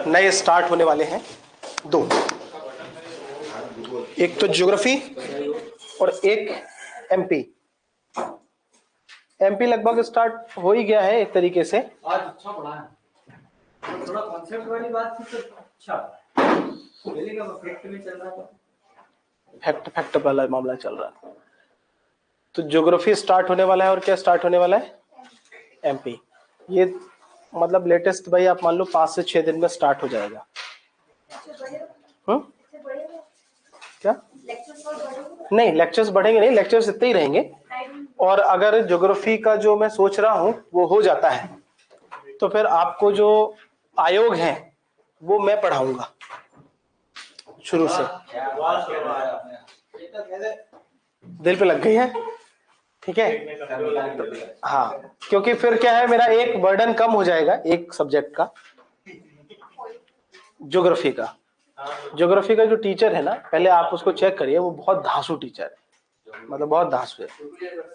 नए स्टार्ट होने वाले हैं दो, एक तो ज्योग्राफी और एक एमपी। एमपी लगभग स्टार्ट हो ही गया है एक तरीके से। आज अच्छा पढ़ा है, थोड़ा कॉन्सेप्ट वाली बात थी तो अच्छा पहले का फैक्ट में चल रहा था, फैक्ट वाला मामला चल रहा है। तो ज्योग्राफी स्टार्ट होने वाला है और क्या स्टार्ट होने वाला है, एमपी। ये मतलब लेटेस्ट भाई आप मान लो 5 से 6 दिन में स्टार्ट हो जाएगा। क्या नहीं, लेक्चर्स बढ़ेंगे नहीं, लेक्चर्स इतने ही रहेंगे। और अगर ज्योग्राफी का जो मैं सोच रहा हूं वो हो जाता है तो फिर आपको जो आयोग है वो मैं पढ़ाऊंगा शुरू से। दिल पे लग गई है, ठीक है। हाँ, क्योंकि फिर क्या है, मेरा एक बर्डन कम हो जाएगा एक सब्जेक्ट का, ज्योग्राफी का। ज्योग्राफी का जो टीचर है ना, पहले आप उसको चेक करिए, वो बहुत धांसू टीचर है, मतलब बहुत धांसू है।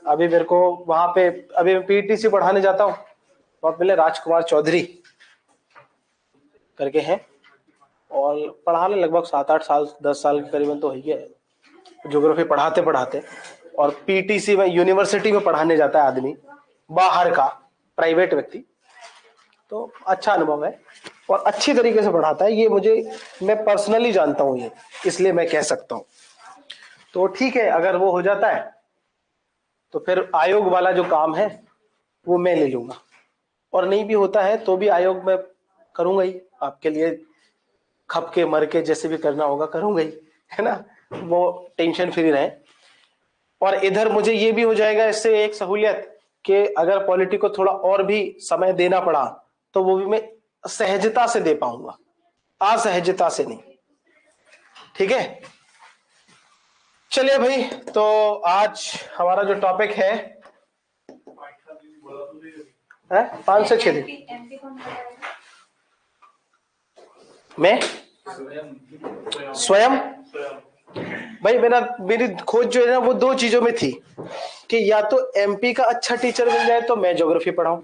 अभी मेरे को वहां पे, अभी मैं पीटीसी पढ़ाने जाता हूँ, वहां पहले राजकुमार चौधरी करके हैं, और पढ़ा ले लगभग 7-8 साल 10 साल करीबन तो ही है ज्योग्राफी पढ़ाते पढ़ाते। और पीटीसी में यूनिवर्सिटी में पढ़ाने जाता है आदमी, बाहर का प्राइवेट व्यक्ति, तो अच्छा अनुभव है और अच्छी तरीके से पढ़ाता है। ये मुझे, मैं पर्सनली जानता हूँ ये, इसलिए मैं कह सकता हूँ। तो ठीक है, अगर वो हो जाता है तो फिर आयोग वाला जो काम है वो मैं ले लूंगा, और नहीं भी होता है तो भी आयोग में करूंगा ही आपके लिए, खप के मर के जैसे भी करना होगा करूंगा ही, है ना, वो टेंशन फ्री रहे। और इधर मुझे ये भी हो जाएगा इससे एक सहूलियत कि अगर पॉलिटी को थोड़ा और भी समय देना पड़ा तो वो भी मैं सहजता से दे पाऊंगा, असहजता से नहीं। ठीक है, चलिए भाई, तो आज हमारा जो टॉपिक है 5 से 6 दिन मैं स्वयं। भाई मेरी खोज जो है ना वो 2 चीजों में थी कि या तो एमपी का अच्छा टीचर मिल जाए तो मैं ज्योग्राफी पढ़ाऊं,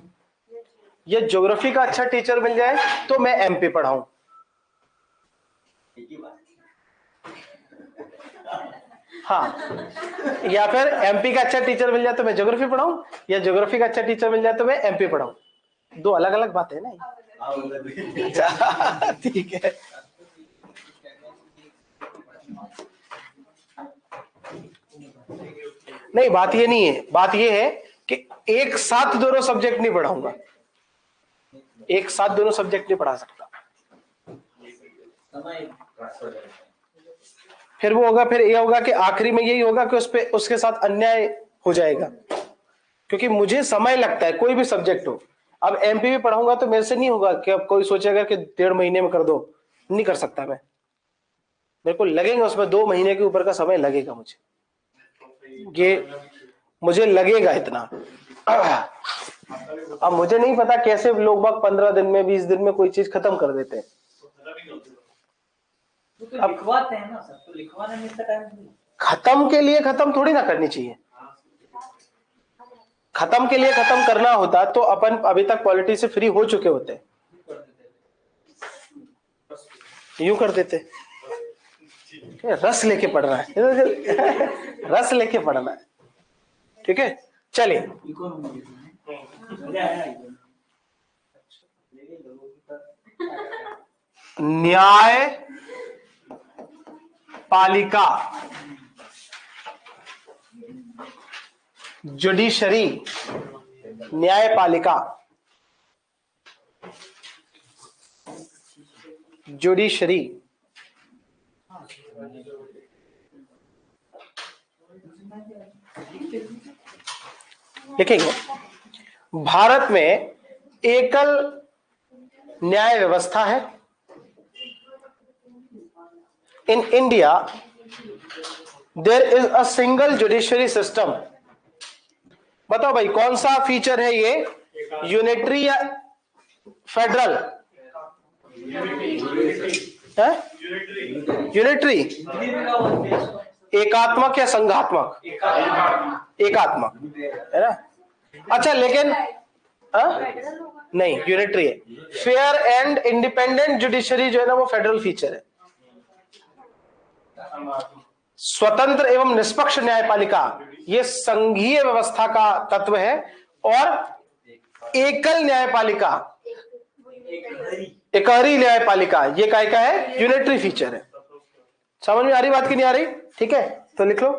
या ज्योग्राफी का अच्छा टीचर मिल जाए तो मैं एमपी पढ़ाऊं। हाँ, या फिर एमपी का अच्छा टीचर मिल जाए तो मैं ज्योग्राफी पढ़ाऊं, या ज्योग्राफी का अच्छा टीचर मिल जाए तो मैं एमपी पढ़ाऊं। 2 अलग अलग बातें ना। ठीक है, नहीं बात ये नहीं है, बात ये है कि एक साथ दोनों सब्जेक्ट नहीं पढ़ाऊंगा, एक साथ दोनों सब्जेक्ट नहीं पढ़ा सकता। फिर वो होगा, फिर ये होगा कि आखिरी में यही होगा कि उसके साथ अन्याय हो जाएगा, क्योंकि मुझे समय लगता है कोई भी सब्जेक्ट हो। अब एमपी भी पढ़ाऊंगा तो मेरे से नहीं होगा कि अब कोई सोचेगा कि 1.5 महीने में कर दो, नहीं कर सकता मैं, मेरे को लगेगा उसमें 2 महीने के ऊपर का समय लगेगा मुझे, ये मुझे लगेगा इतना। अब मुझे नहीं पता कैसे लोग बाग 15 दिन में 20 दिन में कोई चीज खत्म कर देते हैं। तो लिखवाते हैं ना सर, तो लिखवाने में इतना टाइम नहीं। खत्म के लिए खत्म थोड़ी ना करनी चाहिए, खत्म के लिए खत्म करना होता तो अपन अभी तक पॉलिटी से फ्री हो चुके होते, यूं कर देते। रस लेके पढ़ना है, रस लेके पढ़ना है। ठीक है, चलिए। न्याय पालिका, जुडिशरी, न्यायपालिका, जुडिशरी। लिखेंगे, भारत में एकल न्याय व्यवस्था है। In India there is a single judiciary system. बताओ भाई कौन सा फीचर है ये, यूनिटरी या फेडरल? है यूनिटरी, एकात्मक या संघात्मक? एकात्मक है ना। अच्छा लेकिन नहीं, यूनिटरी है। फेयर एंड इंडिपेंडेंट जुडिशरी जो है ना वो फेडरल फीचर है। स्वतंत्र एवं निष्पक्ष न्यायपालिका ये संघीय व्यवस्था का तत्व है, और एकल न्यायपालिका, एकहरी न्यायपालिका ये काय का है, यूनिटरी फीचर है। समझ में आ रही बात की नहीं आ रही? ठीक है, तो लिख लो।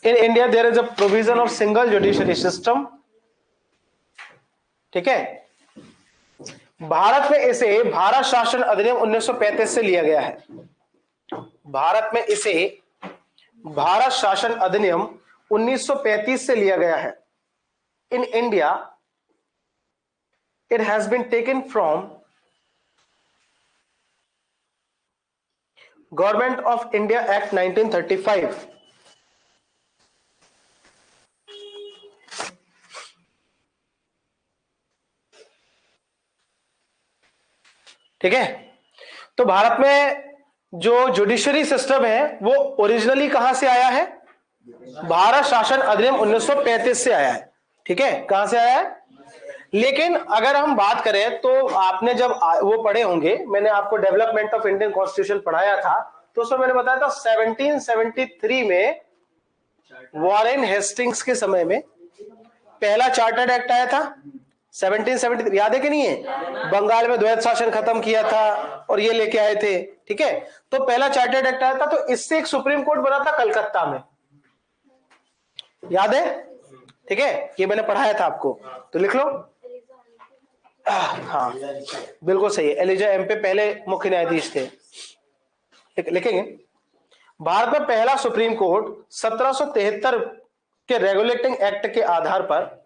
In India there is a provision of single judiciary system. ठीक है, भारत में इसे भारत शासन अधिनियम 1935 से लिया गया है। भारत में इसे भारत शासन अधिनियम 1935 से लिया गया है। In India it has been taken from government of India act 1935। ठीक है, तो भारत में जो जुडिशरी सिस्टम है वो ओरिजिनली कहां से आया है? भारत शासन अधिनियम 1935 से आया है। ठीक है, कहां से आया है? लेकिन अगर हम बात करें तो आपने जब वो पढ़े होंगे, मैंने आपको डेवलपमेंट ऑफ इंडियन कॉन्स्टिट्यूशन पढ़ाया था, तो उसमें मैंने बताया था 1773 में वॉरेन हेस्टिंग्स के समय में पहला चार्टर्ड एक्ट आया था। 1773 याद है कि नहीं है? बंगाल में द्वैत शासन खत्म किया था और ये लेके आए थे। ठीक है, तो पहला चार्टर्ड एक्ट आया था, तो इससे एक सुप्रीम कोर्ट बना था कलकत्ता में, याद है? ठीक है, ये मैंने पढ़ाया था आपको, तो लिख लो। हाँ बिल्कुल सही है, एलिजा एम्पे पहले मुख्य न्यायाधीश थे। लिखेंगे, भारत में पहला सुप्रीम कोर्ट 1773 के रेगुलेटिंग एक्ट के आधार पर,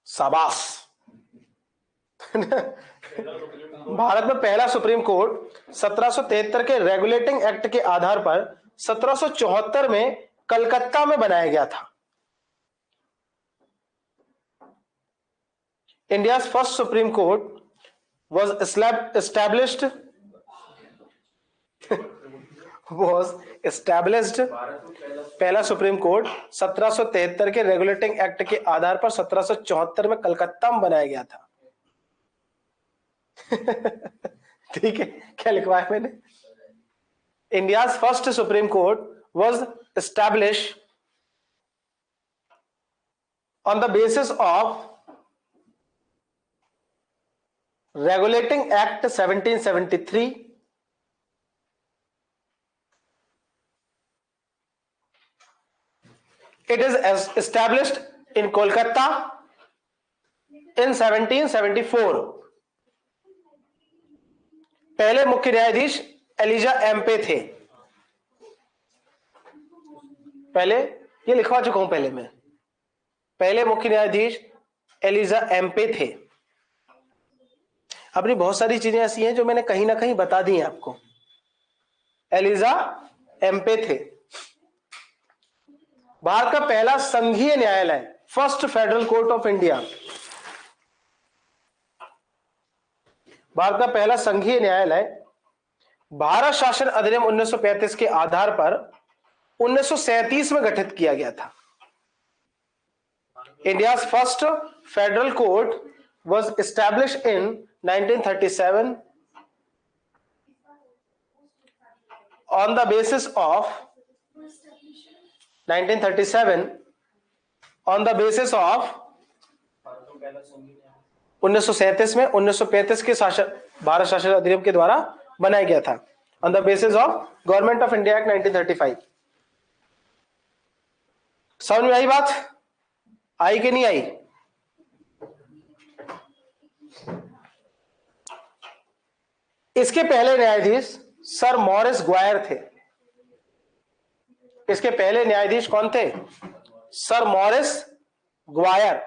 शाबाश भारत में पहला सुप्रीम कोर्ट 1773 के रेगुलेटिंग एक्ट के आधार पर 1774 में कलकत्ता में बनाया गया था। India's first supreme court was established पहला सुप्रीम कोर्ट 1773 के रेगुलेटिंग एक्ट के आधार पर 1774 में कलकत्ता में बनाया गया था। ठीक है, क्या लिखवाया मैंने? India's first supreme court was established on the basis of Regulating Act 1773 it is established in Kolkata in 1774। पहले मुख्य न्यायाधीश एलिजा एम्पे थे। पहले ये लिखवा चुका हूं, पहले मुख्य न्यायाधीश एलिजा एम्पे थे। अपनी बहुत सारी चीजें ऐसी हैं जो मैंने कहीं ना कहीं बता दी हैं आपको। एलिजा एम्पे थे। भारत का पहला संघीय न्यायालय, first federal court of India, Bharat का पहला संघीय न्यायालय भारत शासन अधिनियम 1935 के आधार पर 1937 में गठित किया गया था। India's first federal court was established in 1937 on the basis of 1937 on the basis of 1937 में 1935 के शासन भारत शासन अधिनियम के द्वारा बनाया गया था, on the basis of government of India act 1935। समझ में आई बात? आई कि नहीं आई? इसके पहले न्यायाधीश सर मॉरिस ग्वायर थे। इसके पहले न्यायाधीश कौन थे? Sir Morris Gwyer.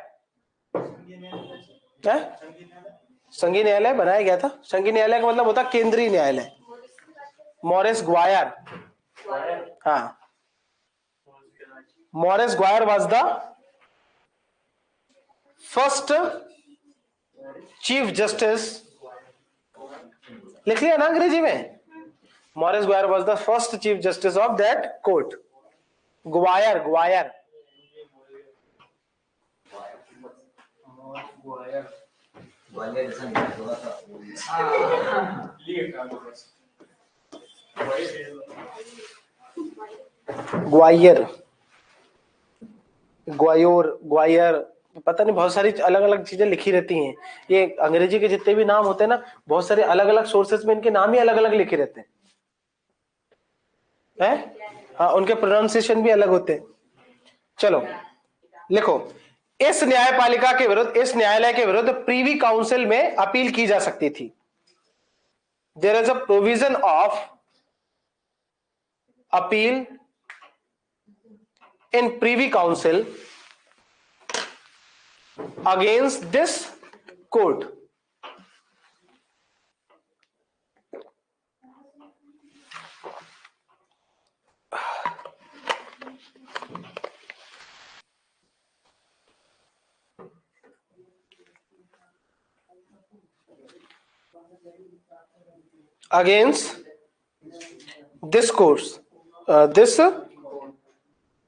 संघीय न्यायालय बनाया गया था। संघीय न्यायालय का मतलब होता केंद्रीय न्यायालय। मॉरिस ग्वायर, हाँ, Morris Gwyer was the first chief justice. लिख लिया ना अंग्रेजी में? Morris Gwyer was the first chief justice of that court. Gwyer, Gwyer, Gwalior जैसा नहीं है, थोड़ा सा ग्वालियर, ग्वायोर, ग्वायर, पता नहीं, बहुत सारी अलग अलग चीजें लिखी रहती हैं। ये अंग्रेजी के जितने भी नाम होते हैं ना, बहुत सारे अलग अलग सोर्सेस में इनके नाम ही अलग अलग लिखे रहते हैं, हाँ, उनके प्रोनाउंसिएशन भी अलग होते हैं। चलो लिखो, इस न्यायपालिका के विरुद्ध, इस न्यायालय के विरुद्ध प्रीवी काउंसिल में अपील की जा सकती थी। There is a provision of appeal in privy council against this court. against this course, this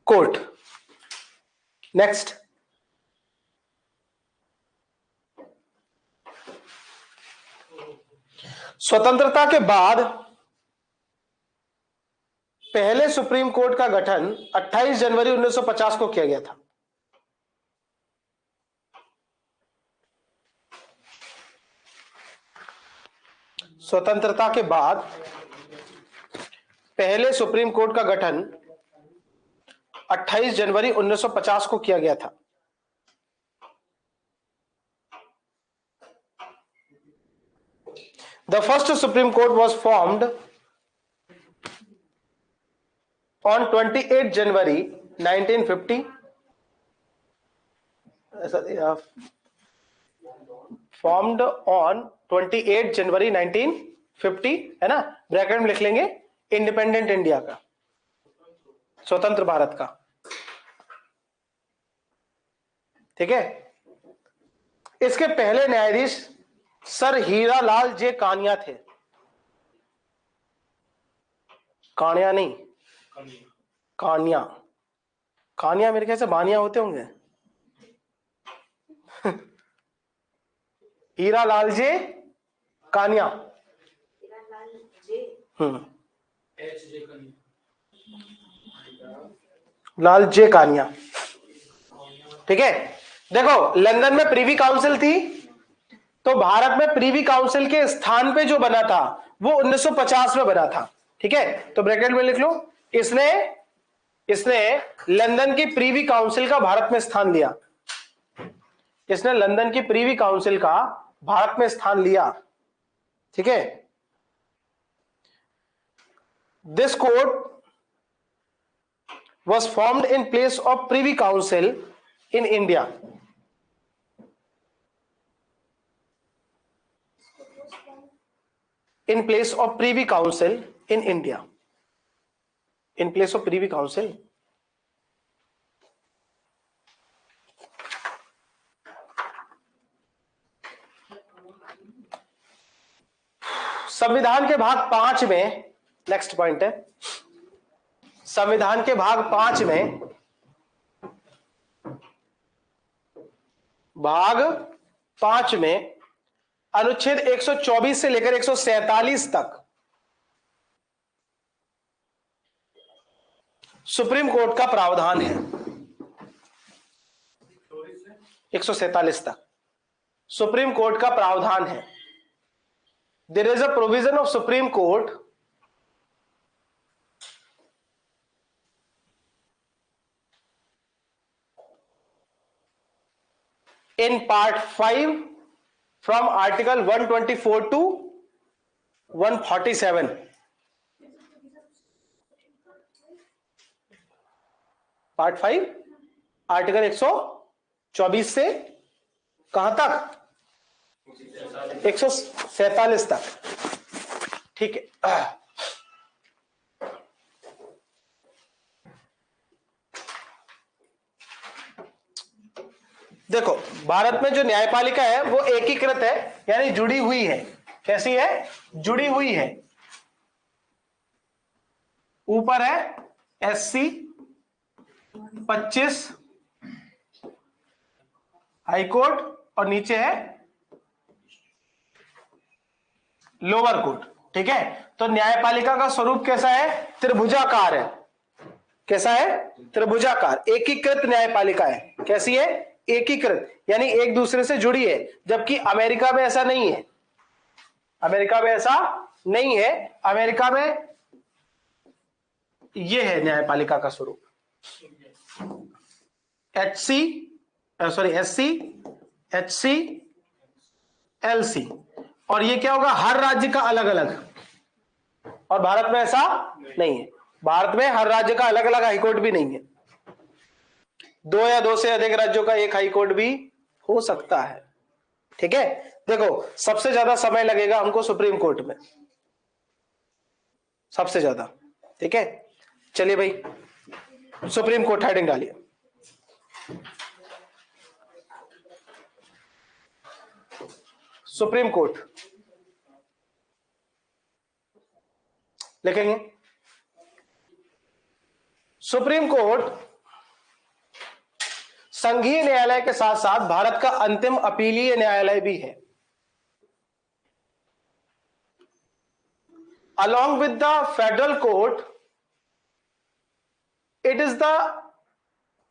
court. Next, स्वतंत्रता के बाद पहले सुप्रीम कोर्ट का गठन 28 जनवरी 1950 को किया गया था। स्वतंत्रता के बाद पहले सुप्रीम कोर्ट का गठन 28 जनवरी 1950 को किया गया था। The first Supreme Court was formed on 28 January 1950. Formed on 28 जनवरी 1950, है ना, ब्रैकेट में लिख लेंगे इंडिपेंडेंट इंडिया का, स्वतंत्र भारत का, ठीक है। इसके पहले न्यायाधीश सर हीरालाल जे कानिया थे। कानिया नहीं, कानिया, कानिया मेरे ख्याल से बानिया होते होंगे। हीरालाल जे कानिया, लाल जे कानिया, ठीक है। देखो, लंदन में प्रीवी काउंसिल थी, तो भारत में प्रीवी काउंसिल के स्थान पे जो बना था वो 1950 में बना था, ठीक है। तो ब्रैकेट में लिख लो, इसने लंदन की प्रीवी काउंसिल का भारत में स्थान लिया। इसने लंदन की प्रीवी काउंसिल का भारत में स्थान लिया, ठीक है। This court was formed in place of Privy Council in India. In place of Privy Council in India. In place of Privy Council. संविधान के भाग 5 में, नेक्स्ट पॉइंट है, संविधान के भाग 5 में, भाग 5 में अनुच्छेद 124 से लेकर 147 तक सुप्रीम कोर्ट का प्रावधान है। 147 तक सुप्रीम कोर्ट का प्रावधान है। There is a provision of supreme court in part 5 from article 124 to 147. Part 5 article 124 से कहां तक? 147 तक, ठीक है। देखो, भारत में जो न्यायपालिका है वो एकीकृत है, यानी जुड़ी हुई है। कैसी है? जुड़ी हुई है। ऊपर है SC 25 हाईकोर्ट, और नीचे है लोअर कोर्ट। ठीक है, तो न्यायपालिका का स्वरूप कैसा है? त्रिभुजाकार है। कैसा है? त्रिभुजाकार, एकीकृत न्यायपालिका है। कैसी है? एकीकृत, यानी एक दूसरे से जुड़ी है, जबकि अमेरिका में ऐसा नहीं है। अमेरिका में ऐसा नहीं है। अमेरिका में यह है न्यायपालिका का स्वरूप, एससी, एलसी। और ये क्या होगा? हर राज्य का अलग अलग। और भारत में ऐसा नहीं है। भारत में हर राज्य का अलग अलग हाईकोर्ट भी नहीं है। दो या दो से अधिक राज्यों का एक हाईकोर्ट भी हो सकता है। ठीक है, देखो सबसे ज्यादा समय लगेगा हमको सुप्रीम कोर्ट में, सबसे ज्यादा। ठीक है, चलिए भाई सुप्रीम कोर्ट हेडिंग डालिए। सुप्रीम कोर्ट लिखेंगे। सुप्रीम कोर्ट संघीय न्यायालय के साथ साथ भारत का अंतिम अपीलीय न्यायालय भी है। Along with the federal court, it is the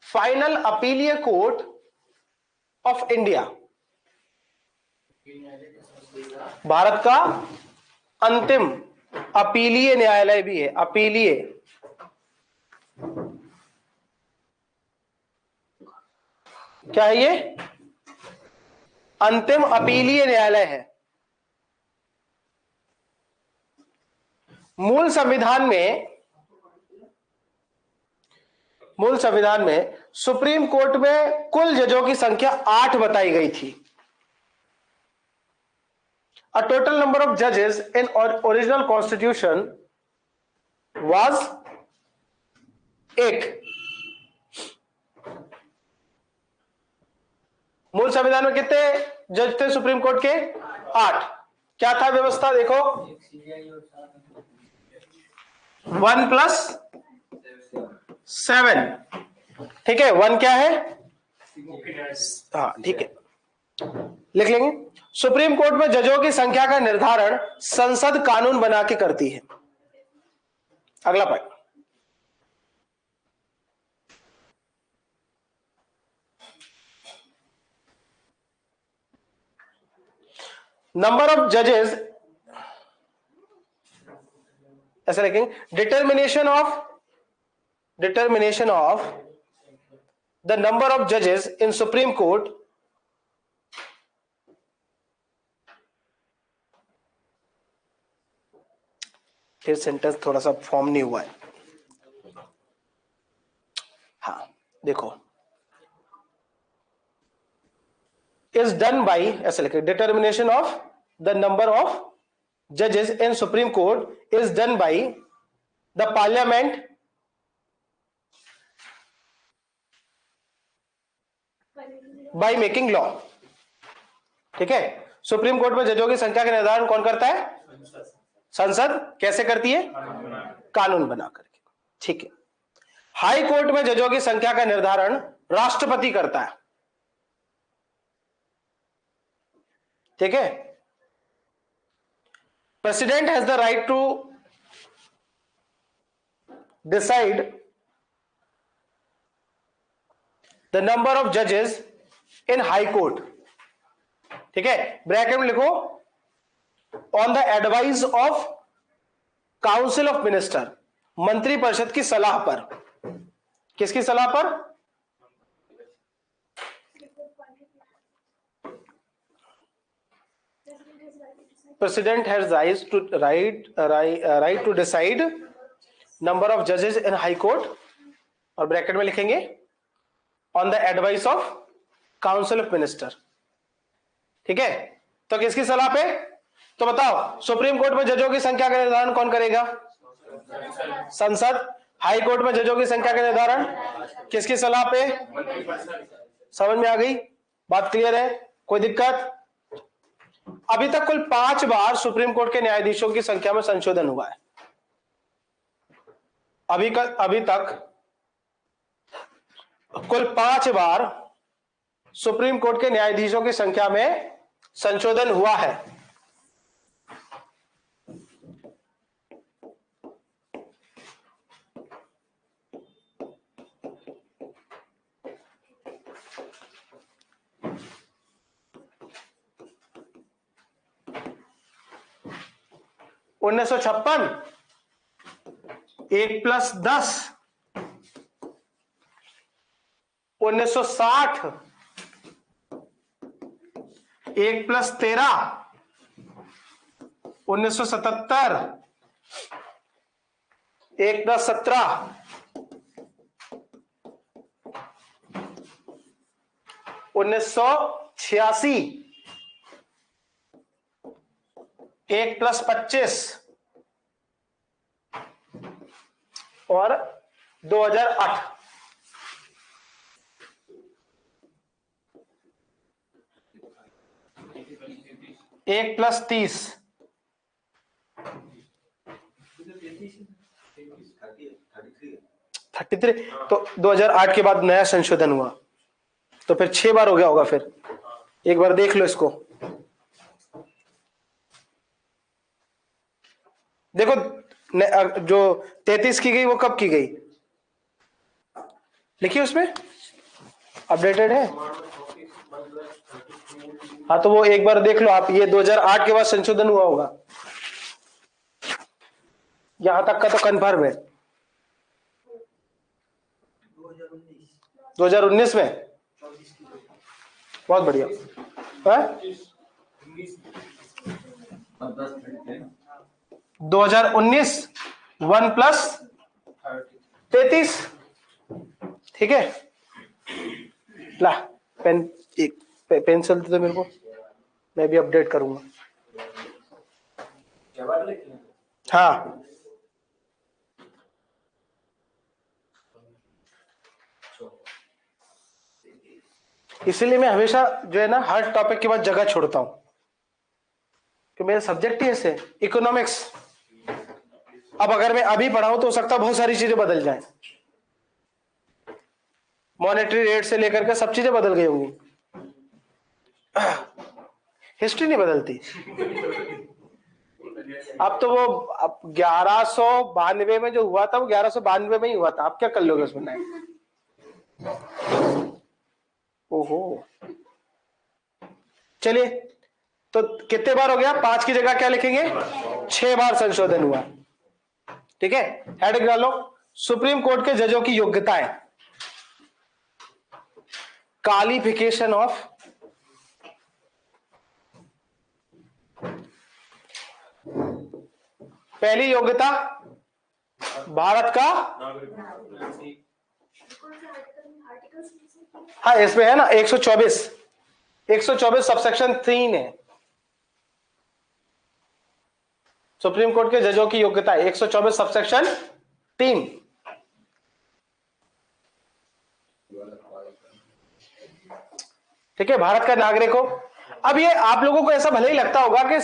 final appellate court of India. Bharat का अंतिम अपीलीय न्यायालय भी है। अपीलीय, क्या है ये? अंतिम अपीलीय न्यायालय है। मूल संविधान में सुप्रीम कोर्ट में कुल जजों की संख्या 8 बताई गई थी। A total number of judges in original constitution was 8. मूल संविधान में कितने जज थे सुप्रीम कोर्ट के? 8। क्या था व्यवस्था? देखो 1+7। ठीक है, 1 क्या है? हाँ ठीक है, लिख लेंगे। सुप्रीम कोर्ट में जजों की संख्या का निर्धारण संसद कानून बना के करती है। अगला पॉइंट, नंबर ऑफ जजेस, ऐसा लिखेंगे, determination of the number of जजेस इन सुप्रीम कोर्ट फिर सेंटेंस थोड़ा सा फॉर्म नहीं हुआ है। हाँ देखो, इज डन बाई, ऐसे लिखे, determination of the number of जजेस in Supreme Court is done by the parliament by making law. ठीक है, सुप्रीम कोर्ट में जजों की संख्या का निर्धारण कौन करता है? संसद। कैसे करती है? कानून बना करके। ठीक है, हाई कोर्ट में जजों की संख्या का निर्धारण राष्ट्रपति करता है। ठीक है, president has the right to decide the number of जजेस इन हाई कोर्ट। ठीक है, ब्रैकेट में लिखो, on the advice of council of minister, मंत्री परिषद की सलाह पर। किसकी सलाह पर? President has right to decide number of जजेस इन हाई कोर्ट, और ब्रैकेट में लिखेंगे on the advice of council of minister. ठीक है, तो किसकी सलाह पे? तो बताओ, सुप्रीम कोर्ट में जजों की संख्या का निर्धारण कौन करेगा? संसद। हाई कोर्ट में जजों की संख्या का निर्धारण किसकी सलाह पे? समझ में आ गई बात? क्लियर है? कोई दिक्कत? अभी तक कुल 5 बार सुप्रीम कोर्ट के न्यायाधीशों की संख्या में संशोधन हुआ है। अभी तक कुल 5 बार सुप्रीम कोर्ट के न्यायाधीशों की संख्या में संशोधन हुआ है? उन्नीस सौ छप्पन, 1+10, 1960, 1+13, 1977, 1+17, 1986, 1+25 और 2008। एक प्लस 30, 33। तो 2008 के बाद नया संशोधन हुआ, तो फिर 6 बार हो गया होगा। फिर एक बार देख लो इसको, देखो जो 33 की गई वो कब की गई, लिखिए उसमें, अपडेटेड है। हाँ तो वो एक बार देख लो आप, ये 2008 के बाद संशोधन हुआ होगा, यहां तक का तो कंफर्म है। 2019 में, बहुत बढ़िया। 2019, 1+33, ठीक है। ला पेन, एक पेंसिल दे दो मेरे को, मैं भी अपडेट करूंगा। हाँ इसीलिए मैं हमेशा जो है ना हर टॉपिक के बाद जगह छोड़ता हूं, कि मेरा सब्जेक्ट ही ऐसे इकोनॉमिक्स। अब अगर मैं अभी पढ़ाऊं तो हो सकता है बहुत सारी चीजें बदल जाएं, मॉनेटरी रेट से लेकर के सब चीजें बदल गई होंगी, हिस्ट्री नहीं बदलती। अब तो वो 1192 में जो हुआ था वो 1192 में ही हुआ था, आप क्या कर लोगे उसमें? ओहो, चलिए तो कितने बार हो गया, 5 की जगह क्या लिखेंगे, 6 बार संशोधन हुआ, ठीक है। हेडिंग डालो, सुप्रीम कोर्ट के जजों की योग्यताएं, क्वालिफिकेशन ऑफ पहली योग्यता भारत का, हाँ इसमें है ना 124, 124 सबसेक्शन 3 है। सुप्रीम कोर्ट के जजों की योग्यता 124 सबसेक्शन 3, ठीक है। भारत का नागरिक हो। अब ये आप लोगों को ऐसा भले ही लगता होगा कि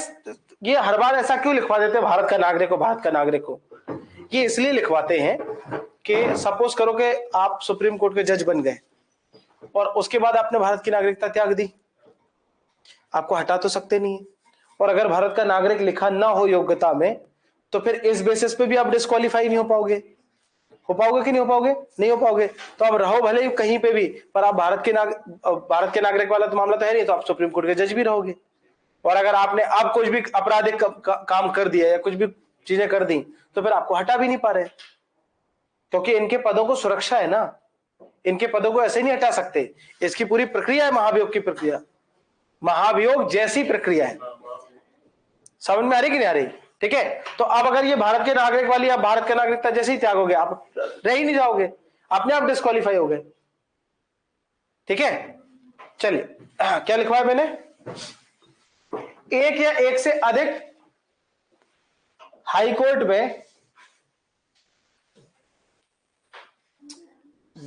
ये हर बार ऐसा क्यों लिखवा देते हैं, भारत का नागरिक हो, भारत का नागरिक हो। ये इसलिए लिखवाते हैं कि सपोज करो कि आप सुप्रीम कोर्ट के जज बन गए और उसके बाद आपने भारत की नागरिकता त्याग दी, आपको हटा तो सकते नहीं है। और अगर भारत का नागरिक लिखा ना हो योग्यता में, तो फिर इस बेसिस पे भी आप डिस्क्वालीफाई नहीं हो पाओगे। हो पाओगे कि नहीं हो पाओगे? नहीं हो पाओगे। तो आप रहो भले ही कहीं पे भी, पर आप भारत के नागरिक वाला तो मामला तो है नहीं, तो आप सुप्रीम कोर्ट के जज भी रहोगे। और अगर आपने अब कुछ भी आपराधिक काम कर दिया या कुछ भी चीजें कर दी, तो फिर आपको हटा भी नहीं पा रहे, क्योंकि इनके पदों को सुरक्षा है ना, इनके पदों को ऐसे नहीं हटा सकते। इसकी पूरी प्रक्रिया है महाभियोग की प्रक्रिया, महाभियोग जैसी प्रक्रिया है। समझ में आ रही कि नहीं आ रही? ठीक है। तो अब अगर ये भारत के नागरिक वाली, आप भारत का नागरिकता जैसे ही त्यागोगे, आप रह ही नहीं जाओगे, अपने आप डिस्क्वालीफाई हो गए, ठीक है। चलिए क्या लिखवाया मैंने, एक या एक से अधिक हाई कोर्ट में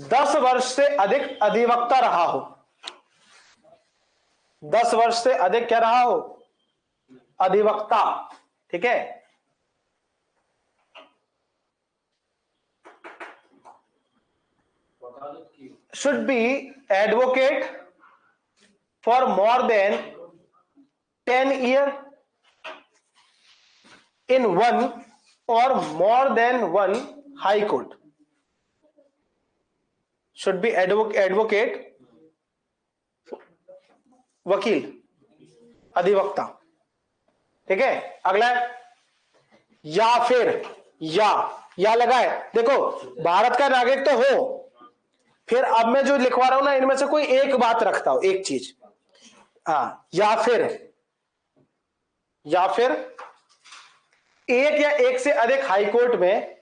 10 वर्ष से अधिक अधिवक्ता रहा हो, 10 वर्ष से अधिक क्या रहा हो, अधिवक्ता, ठीक है। Should be advocate for more than 10 year in one और more than one high court should be advocate, वकील, अधिवक्ता। ठीक है, अगला है या फिर, या लगा है। देखो भारत का नागरिक तो हो, फिर अब मैं जो लिखवा रहा हूं ना इनमें से कोई एक बात रखता हूं, एक चीज। हाँ, या फिर एक या एक से अधिक हाईकोर्ट में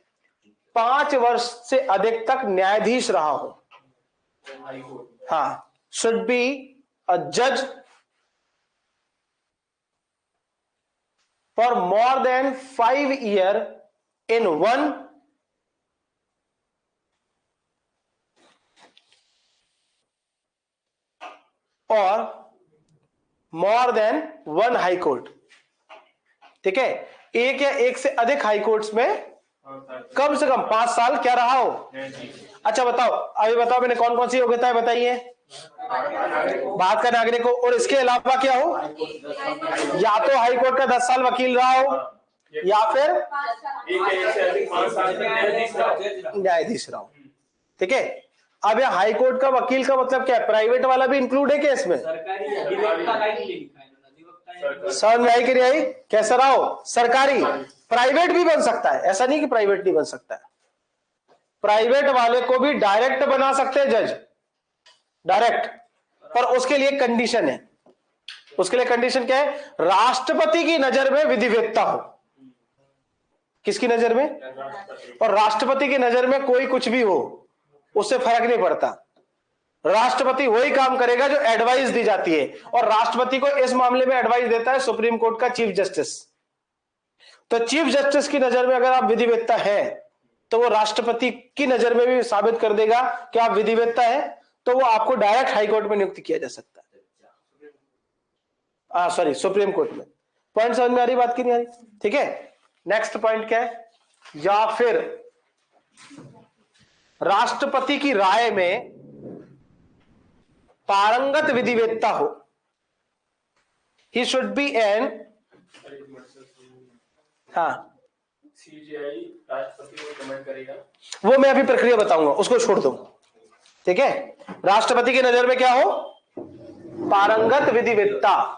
5 वर्ष से अधिक तक न्यायाधीश रहा हो। हाँ, शुड बी अ जज for more than 5 year in one और more than one high court. ठीक है, एक या एक से अधिक हाई कोर्ट्स में कम से कम 5 साल क्या रहा हो। अच्छा बताओ, अभी बताओ मैंने कौन कौन सी योग्यताएं बताई है। भारत का नागरिक हो और इसके अलावा क्या हो, या तो हाई कोर्ट का 10 साल वकील रहा हो या फिर न्यायाधीश रहा हो। ठीक है, अब यह हाई कोर्ट का वकील का मतलब क्या है, प्राइवेट वाला भी इंक्लूड है क्या इसमें? समझ में आई कि नहीं आई? कैसा रहा हो, सरकारी, प्राइवेट भी बन सकता है, ऐसा नहीं कि प्राइवेट नहीं बन सकता है। प्राइवेट वाले को भी डायरेक्ट बना सकते हैं जज, डायरेक्ट, पर उसके लिए कंडीशन है। उसके लिए कंडीशन क्या है, राष्ट्रपति की नजर में विधिवेत्ता हो। किसकी नजर में? और राष्ट्रपति की नजर में कोई कुछ भी हो उससे फर्क नहीं पड़ता, राष्ट्रपति वही काम करेगा जो एडवाइस दी जाती है, और राष्ट्रपति को इस मामले में एडवाइस देता है सुप्रीम कोर्ट का चीफ जस्टिस। तो चीफ जस्टिस की नजर में अगर आप विधिवेत्ता है तो वो राष्ट्रपति की नजर में भी साबित कर देगा कि आप विधिवेत्ता है, तो वो आपको डायरेक्ट हाई कोर्ट में नियुक्त किया जा सकता है। सॉरी, सुप्रीम कोर्ट में। पॉइंट समझ में आ रही बात की नहीं आ रही? ठीक है, नेक्स्ट पॉइंट क्या है, या फिर राष्ट्रपति की राय में पारंगत विधिवेत्ता हो। ही शुड बी एन, हाँ सीजीआई राष्ट्रपति को कमेंट करेगा, वो मैं अभी प्रक्रिया बताऊंगा, उसको छोड़ दो। ठीक है, राष्ट्रपति की नजर में क्या हो, पारंगत विधिवेत्ता,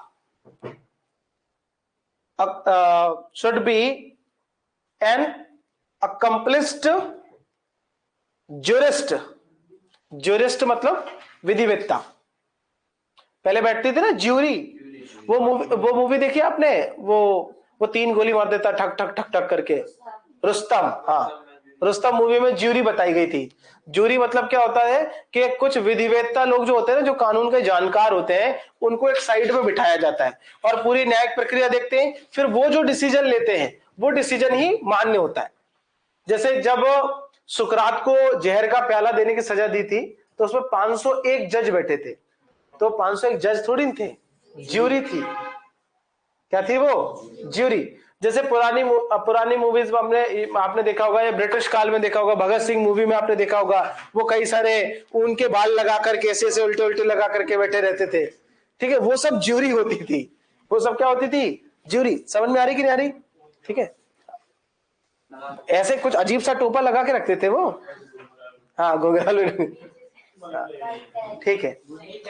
should be an accomplished jurist. Jurist मतलब विधिवेत्ता। पहले बैठती थी ना ज्यूरी, वो मूवी देखी आपने, वो 3 गोली मार देता ठक ठक ठक ठक करके, रुस्तम। हाँ, रुस्तम मूवी में ज्यूरी बताई गई थी। ज्यूरी मतलब क्या होता है कि कुछ विधिवेत्ता लोग जो होते हैं ना, जो कानून के जानकार होते हैं, उनको एक साइड में बिठाया जाता है और पूरी न्यायिक प्रक्रिया देखते हैं, फिर वो जो डिसीजन लेते हैं वो डिसीजन ही मान्य होता है। जैसे जब सुकरात को जहर का प्याला देने की सजा दी थी तो उसमें 501 जज बैठे थे, तो 501 जज थोड़ी थे, ज्यूरी थी। क्या थी वो? ज्यूरी। जैसे पुरानी मूवीज में आपने देखा होगा, या ब्रिटिश काल में देखा होगा, भगत सिंह मूवी में आपने देखा होगा, वो कई सारे उनके बाल लगा करके ऐसे उल्टे उल्टे लगा करके बैठे रहते थे। ठीक है, वो सब ज्यूरी होती थी। वो सब क्या होती थी? ज्यूरी। समझ में आ रही कि नहीं आ रही? ठीक है, ऐसे कुछ अजीब सा टोपा लगा के रखते थे वो। हाँ, घुंघरालू। ठीक है। ठीक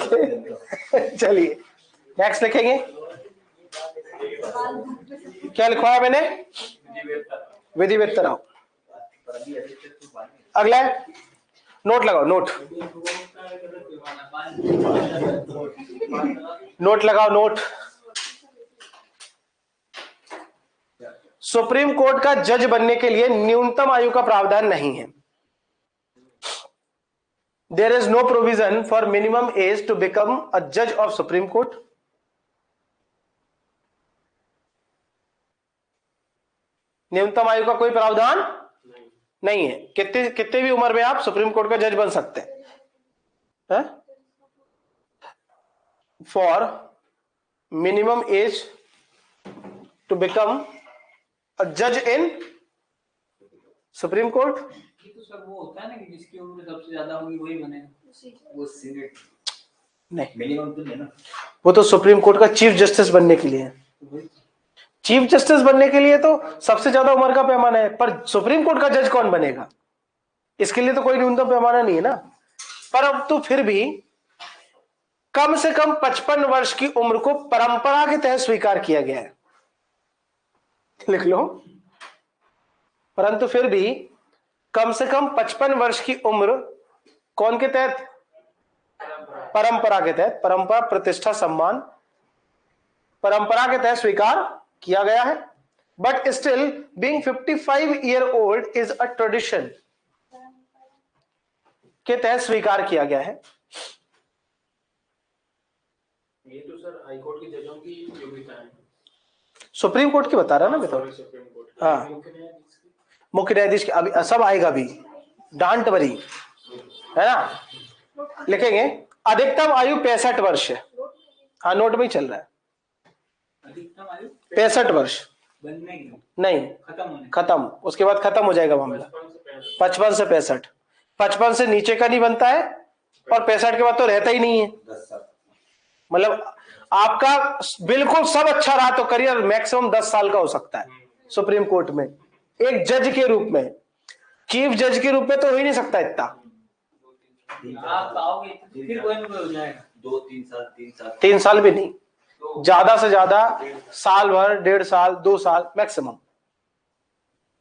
है, चलिए नेक्स्ट लिखेंगे। क्या लिखवाया मैंने? विधिवेत्ता राव। अगला है, नोट लगाओ, नोट लगाओ, नोट। सुप्रीम कोर्ट का जज बनने के लिए न्यूनतम आयु का प्रावधान नहीं है। There is no provision for minimum age to become a जज ऑफ सुप्रीम कोर्ट। न्यूनतम आयु का कोई प्रावधान नहीं है। कितने भी उम्र में आप सुप्रीम कोर्ट का जज बन सकते हैं। For minimum age to become a judge in supreme court ये तो सर वो होता है ना कि जिसकी उम्र सबसे ज्यादा होगी वही बनेगा। वो सीनेट नहीं, मिनिमम तो है ना। वो तो सुप्रीम कोर्ट का चीफ जस्टिस बनने के लिए है। चीफ जस्टिस बनने के लिए तो सबसे ज्यादा उम्र का पैमाना है, पर सुप्रीम कोर्ट का जज कौन बनेगा इसके लिए तो कोई न्यूनतम पैमाना नहीं है ना। पर अब तो फिर भी कम से कम 55 वर्ष की उम्र को परंपरा के तहत स्वीकार किया गया है, लिख लो। परंतु फिर भी कम से कम 55 वर्ष की उम्र कौन के तहत? परंपरा के तहत। परंपरा, प्रतिष्ठा, सम्मान, परंपरा के तहत स्वीकार किया गया है। But still being 55 year old is a tradition के तहत स्वीकार किया गया है। ये तो सर हाई कोर्ट के जजों की योग्यता है। सुप्रीम कोर्ट की बता रहा ना मैं तो। सुप्रीम कोर्ट हाँ, मुख्य न्यायाधीश की अभी सब आएगा, अभी डांट बरी है ना। लिखेंगे अधिकतम आयु 65 वर्ष है। हाँ, नोट में ही चल रहा है। अधिकतम आयु 65 वर्ष बनने की नहीं, खत्म होने खत्म, उसके बाद खत्म हो जाएगा मामला। 55 से 65, 55 से नीचे का नहीं बनता है और 65 के बाद तो रहता ही नहीं है। मतलब आपका बिल्कुल सब अच्छा रहा तो करियर मैक्सिमम 10 साल का हो सकता है सुप्रीम कोर्ट में, एक जज के रूप में। चीफ जज के रूप में तो हो ही नहीं सकता इतना। आप आओगे तो फिर कोई ना कोई हो जाएगा। 3 साल भी नहीं, ज्यादा से ज्यादा साल भर, 1.5 साल, 2 साल मैक्सिमम।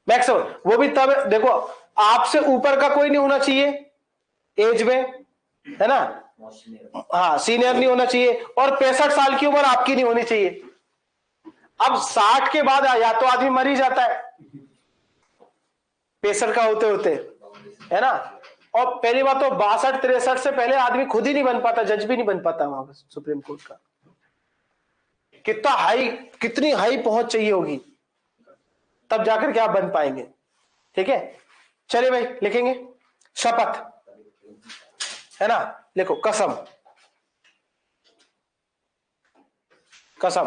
मैक्सिमम वो भी तब देखो, आपसे ऊपर का कोई नहीं होना चाहिए एज में, है ना। हाँ, सीनियर नहीं होना चाहिए, और 65 साल की उम्र आपकी नहीं होनी चाहिए। अब 60 के बाद या तो आदमी मर ही जाता है 65 का होते होते, है ना। और पहली बात तो 62-63 से पहले आदमी खुद ही नहीं बन पाता, जज भी नहीं बन पाता वहां पर सुप्रीम कोर्ट का। कितना हाई, कितनी हाई पहुंच चाहिए होगी तब जाकर के आप बन पाएंगे। ठीक है, चलिए भाई लिखेंगे शपथ, है ना। लिखो कसम, कसम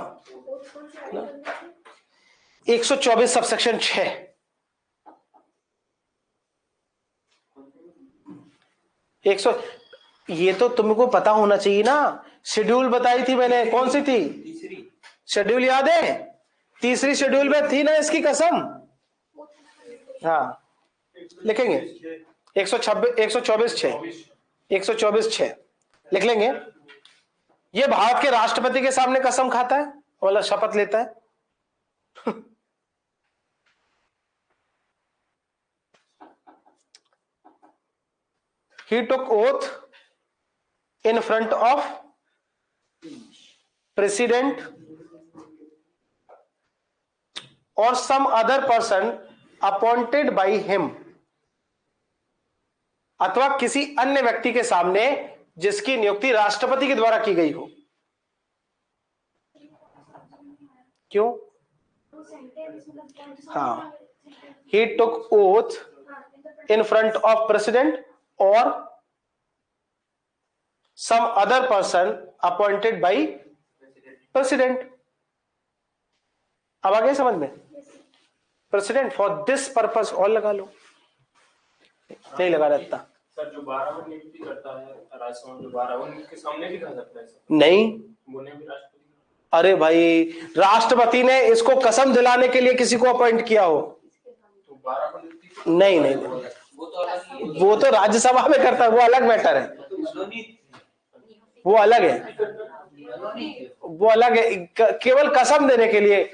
124 सबसेक्शन 6। ये तो तुमको पता होना चाहिए ना। शेड्यूल बताई थी मैंने, कौन सी थी? तीसरी शेड्यूल याद है? तीसरी शेड्यूल में थी ना इसकी कसम। हाँ, लिखेंगे 124/6 लिख लेंगे। ये भारत के राष्ट्रपति के सामने कसम खाता है, वाला शपथ लेता है। He took oath in front of president or some other person appointed by him, अथवा किसी अन्य व्यक्ति के सामने जिसकी नियुक्ति राष्ट्रपति के द्वारा की गई हो। क्यों? हाँ, he took oath in front of president or some other person appointed by president। अब आ गया समझ में? प्रेसिडेंट फॉर दिस पर्पस, और लगा लो, नहीं लगा रहता। सर जो 12 नियुक्ति करता है राष्ट्रपति, जो 12 उनके सामने भी खा सकता है सर? नहीं, वो भी राष्ट्रपति। अरे भाई, राष्ट्रपति ने इसको कसम दिलाने के लिए किसी को अपॉइंट किया हो तो 12 को नियुक्ति? नहीं नहीं, वो तो राज्यसभा में करता है, वो अलग मैटर है, वो अलग है, वो अलग है। केवल कसम देने के लिए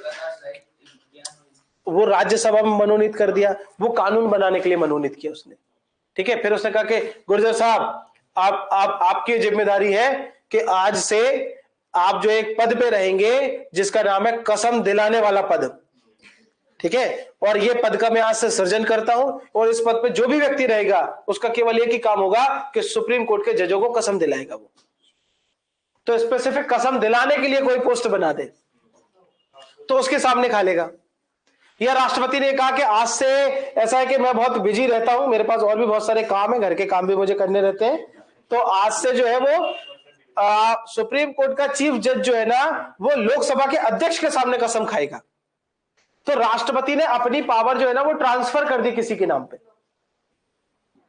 वो राज्यसभा में मनोनीत कर दिया, वो कानून बनाने के लिए मनोनीत किया उसने। ठीक है, फिर उसने कहा कि गुर्जर साहब, आपकी जिम्मेदारी है कि आज से आप जो एक पद पे रहेंगे जिसका नाम है कसम दिलाने वाला पद। ठीक है, और ये पद का मैं आज से सृजन करता हूं, और इस पद पे जो भी व्यक्ति रहेगा उसका केवल एक ही काम होगा कि सुप्रीम कोर्ट के जजों को कसम दिलाएगा वो। तो स्पेसिफिक कसम दिलाने के लिए कोई पोस्ट बना दे तो उसके सामने खा लेगा। या राष्ट्रपति ने कहा कि आज से ऐसा है कि मैं बहुत बिजी रहता हूं, मेरे पास और भी बहुत सारे काम है, घर के काम भी मुझे करने रहते हैं, तो आज से जो है वो सुप्रीम कोर्ट का चीफ जज जो है ना, वो लोकसभा के अध्यक्ष के सामने कसम खाएगा। तो राष्ट्रपति ने अपनी पावर जो है ना वो ट्रांसफर कर दी किसी के नाम पे।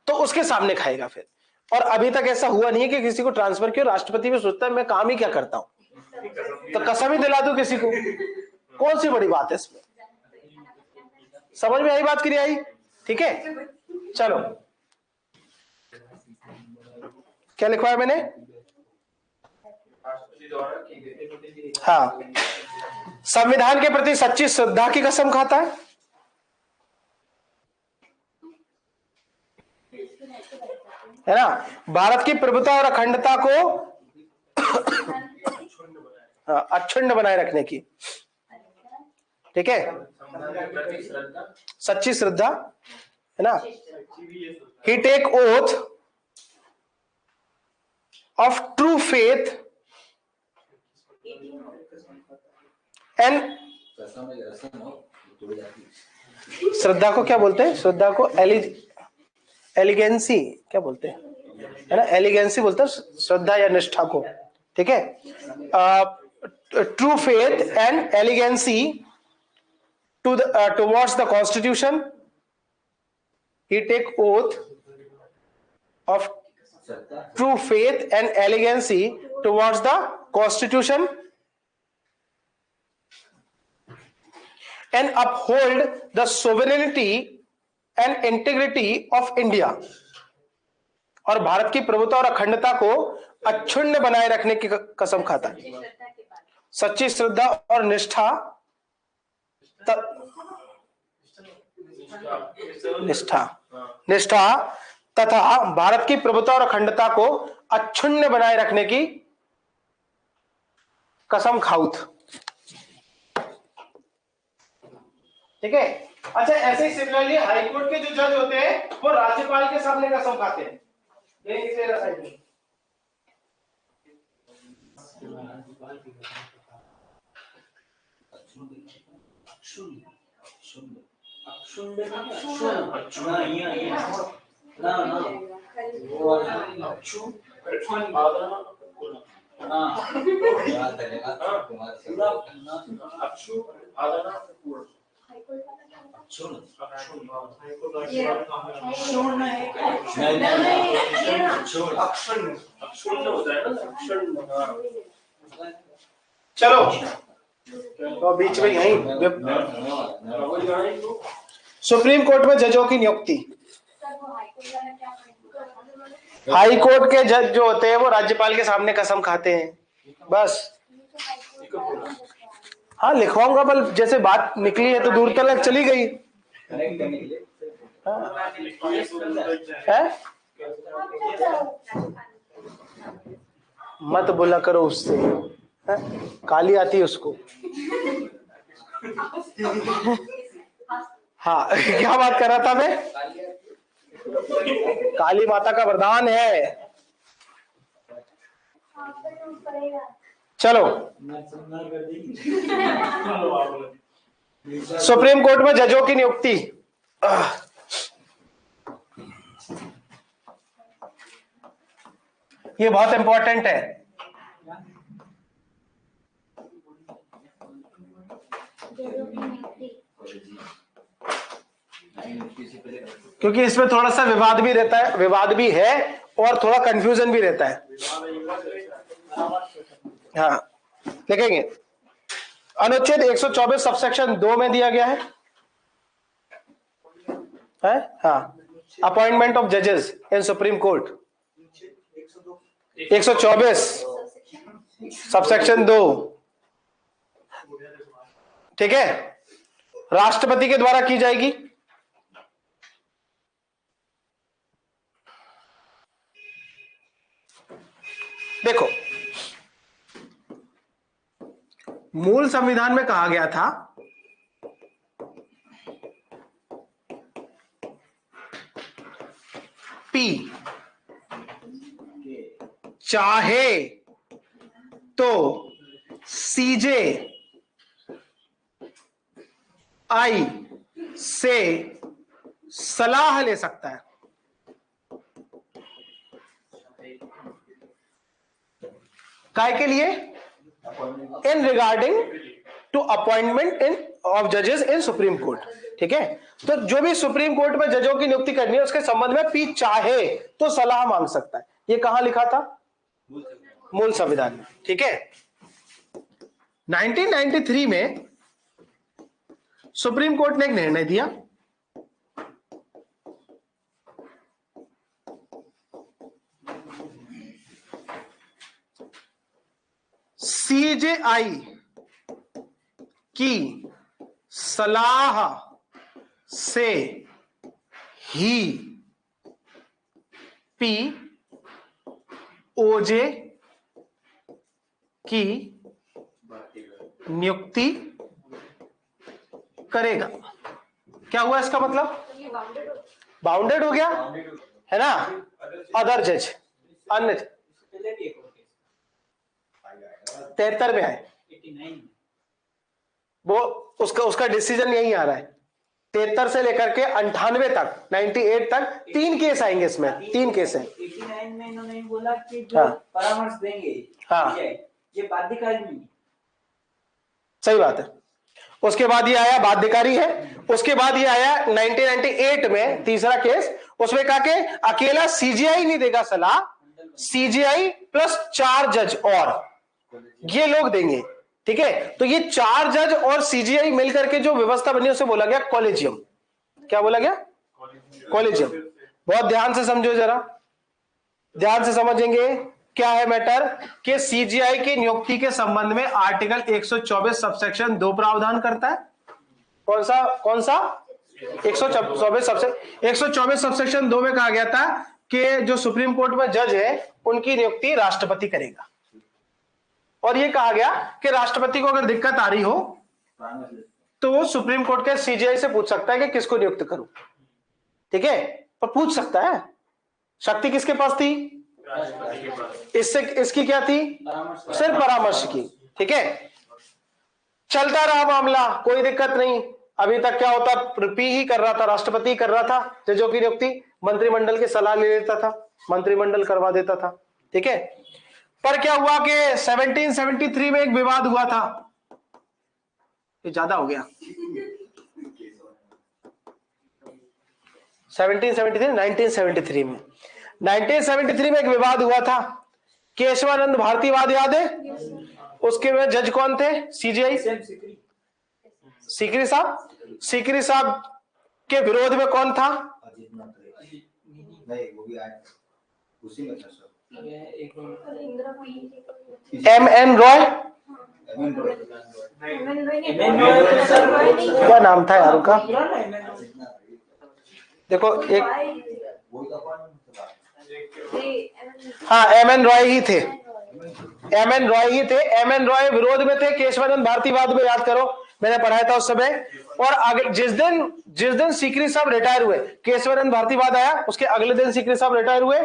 तो उसके सामने खाएगा फिर। और अभी तक ऐसा हुआ नहीं है कि किसी को ट्रांसफर किया, राष्ट्रपति भी सोचता है मैं काम ही क्या करता हूं, तो कसम ही दिला दूं किसी को, कौन सी बड़ी बात है इसमें। समझ में आई बात की नहीं आई? ठीक है, चलो क्या लिखवाया मैंने? हाँ, संविधान के प्रति सच्ची श्रद्धा की कसम खाता है ना, भारत की प्रभुता और अखंडता को अक्षुण्ण बनाए रखने की, ठीक है, सच्ची श्रद्धा है ना। He take oath of true faith and, श्रद्धा को क्या बोलते हैं? श्रद्धा को एलिगेंसी क्या बोलते हैं, है ना, एलिगेंसी बोलते हैं श्रद्धा या निष्ठा को, ठीक है। True faith and allegiance towards the constitution. He take oath of true faith and elegancy towards the constitution and uphold the sovereignty and integrity of India. और भारत की प्रभुता और अखंडता को अक्षुण्ण बनाए रखने की कसम खाता है। सच्ची श्रद्धा और निष्ठा निष्ठा तथा भारत की प्रभुता और अखंडता को अक्षुण्ण बनाए रखने की कसम खाउथ, ठीक है। अच्छा, ऐसे ही सिमिलरली हाईकोर्ट के जो जज होते हैं वो राज्यपाल के सामने कसम खाते हैं। चलो तो बीच में यहीं सुप्रीम कोर्ट में जजों की नियुक्ति। हाई कोर्ट के जज जो होते हैं वो राज्यपाल के सामने कसम खाते हैं, बस। हाँ लिखवाऊंगा, बल जैसे बात निकली है तो दूर तक चली गई है? मत बोला करो उससे, है? काली आती है उसको। हाँ क्या बात कर रहा था मैं? काली माता का वरदान है। चलो, सुप्रीम कोर्ट में जजों की नियुक्ति। ये बहुत इंपॉर्टेंट है। क्योंकि इसमें थोड़ा सा विवाद भी रहता है, विवाद भी है और थोड़ा कंफ्यूजन भी रहता है। हाँ लिखेंगे, अनुच्छेद 124 सबसेक्शन 2 में दिया गया है? हाँ, अपॉइंटमेंट ऑफ जजेस इन सुप्रीम कोर्ट 124 सबसेक्शन 2, ठीक है, राष्ट्रपति के द्वारा की जाएगी। देखो, मूल संविधान में कहा गया था पी चाहे तो सीजे आई से सलाह ले सकता है। काय के लिए? In regarding to appointment in of जजेस इन सुप्रीम कोर्ट। ठीक है। तो जो भी सुप्रीम कोर्ट में जजों की नियुक्ति करनी है उसके संबंध में पीठ चाहे तो सलाह मांग सकता है। ये कहां लिखा था? मूल संविधान में, ठीक है। 1993 में सुप्रीम कोर्ट ने एक निर्णय दिया, सीजेआई की सलाह से ही पीओजे की नियुक्ति करेगा। क्या हुआ इसका मतलब? बाउंडेड हो गया है ना। अदर जज, अन्य 73 में आए, वो उसका डिसीजन यही आ रहा है। 73 से लेकर के 98 तक, 98 तक 3 केस आएंगे इसमें, 3 केस हैं। 89 में इन्होंने बोला कि जो हाँ। परामर्श देंगे, हाँ। ये बाध्यकारी नहीं है। सही बात है। उसके बाद ये आया बाध्यकारी है। उसके बाद ये आया 1998 में तीसरा केस, उसमें कहा कि अकेला सीजीआई नहीं देगा सलाह, सीजीआई प्लस 4 जज और ये लोग देंगे, ठीक है। तो ये 4 जज और सीजीआई मिलकर के जो व्यवस्था बनी उसे बोला गया कॉलेजियम। क्या बोला गया? कॉलेजियम। बहुत ध्यान से समझो, जरा ध्यान से समझेंगे क्या है मैटर कि सीजीआई की नियुक्ति के संबंध में आर्टिकल 124 सबसेक्शन 2 प्रावधान करता है। कौन सा 124 सबसेक्शन 2 में कहा गया था कि जो सुप्रीम कोर्ट में जज है उनकी नियुक्ति राष्ट्रपति करेगा। और यह कहा गया कि राष्ट्रपति को अगर दिक्कत आ रही हो तो वो सुप्रीम कोर्ट के सीजीआई से पूछ सकता है कि किसको नियुक्त करूं, ठीक है। पर पूछ सकता है, शक्ति किसके पास थी? इससे इसकी क्या थी? सिर्फ परामर्श की, ठीक है। चलता रहा मामला, कोई दिक्कत नहीं। अभी तक क्या होता, पी ही कर रहा था, राष्ट्रपति ही कर रहा था जजों की नियुक्ति, मंत्रिमंडल की सलाह ले लेता था, मंत्रिमंडल करवा देता था, ठीक है। पर क्या हुआ कि 1773 में एक विवाद हुआ था। ये ज्यादा हो गया। 1973 में 1973 में एक विवाद हुआ था। केशवानंद भारतीवाद याद है? उसके में जज कौन थे? सीजीआई सीकरी साहब। सीकरी साहब के विरोध में कौन था? एम.एन. रॉय। क्या नाम था यार उनका? देखो एक, हाँ एम.एन. रॉय ही थे। एम.एन. रॉय ही थे। एम.एन. रॉय विरोध में थे केशवानंद भारतीवाद में, याद करो मैंने पढ़ाया था उस समय। और आगे जिस दिन सीकरी साहब रिटायर हुए, केशवानंद भारतीवाद आया, उसके अगले दिन सीकरी साहब रिटायर हुए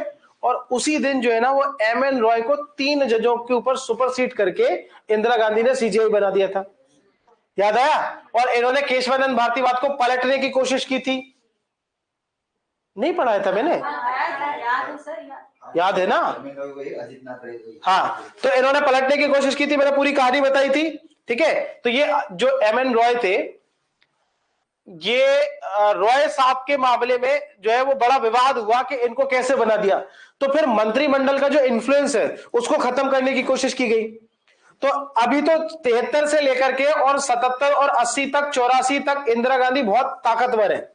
और उसी दिन जो है ना वो एम.एन. रॉय को 3 जजों के ऊपर सुपरसीड करके इंदिरा गांधी ने सीजीआई बना दिया था, याद आया। और इन्होंने केशवानंद भारतीवाद को पलटने की कोशिश की थी। नहीं पढ़ाया था मैंने? याद है ना? हाँ, तो इन्होंने पलटने की कोशिश की थी, मैंने पूरी कहानी बताई थी, ठीक है। तो ये जो एम.एन. रॉय थे, ये रॉय साहब के मामले में जो है वो बड़ा विवाद हुआ कि इनको कैसे बना दिया। तो फिर मंत्रिमंडल का जो इन्फ्लुएंस है उसको खत्म करने की कोशिश की गई। तो अभी तो 73 से लेकर के और 77 और 80 तक, 84 तक इंदिरा गांधी बहुत ताकतवर है,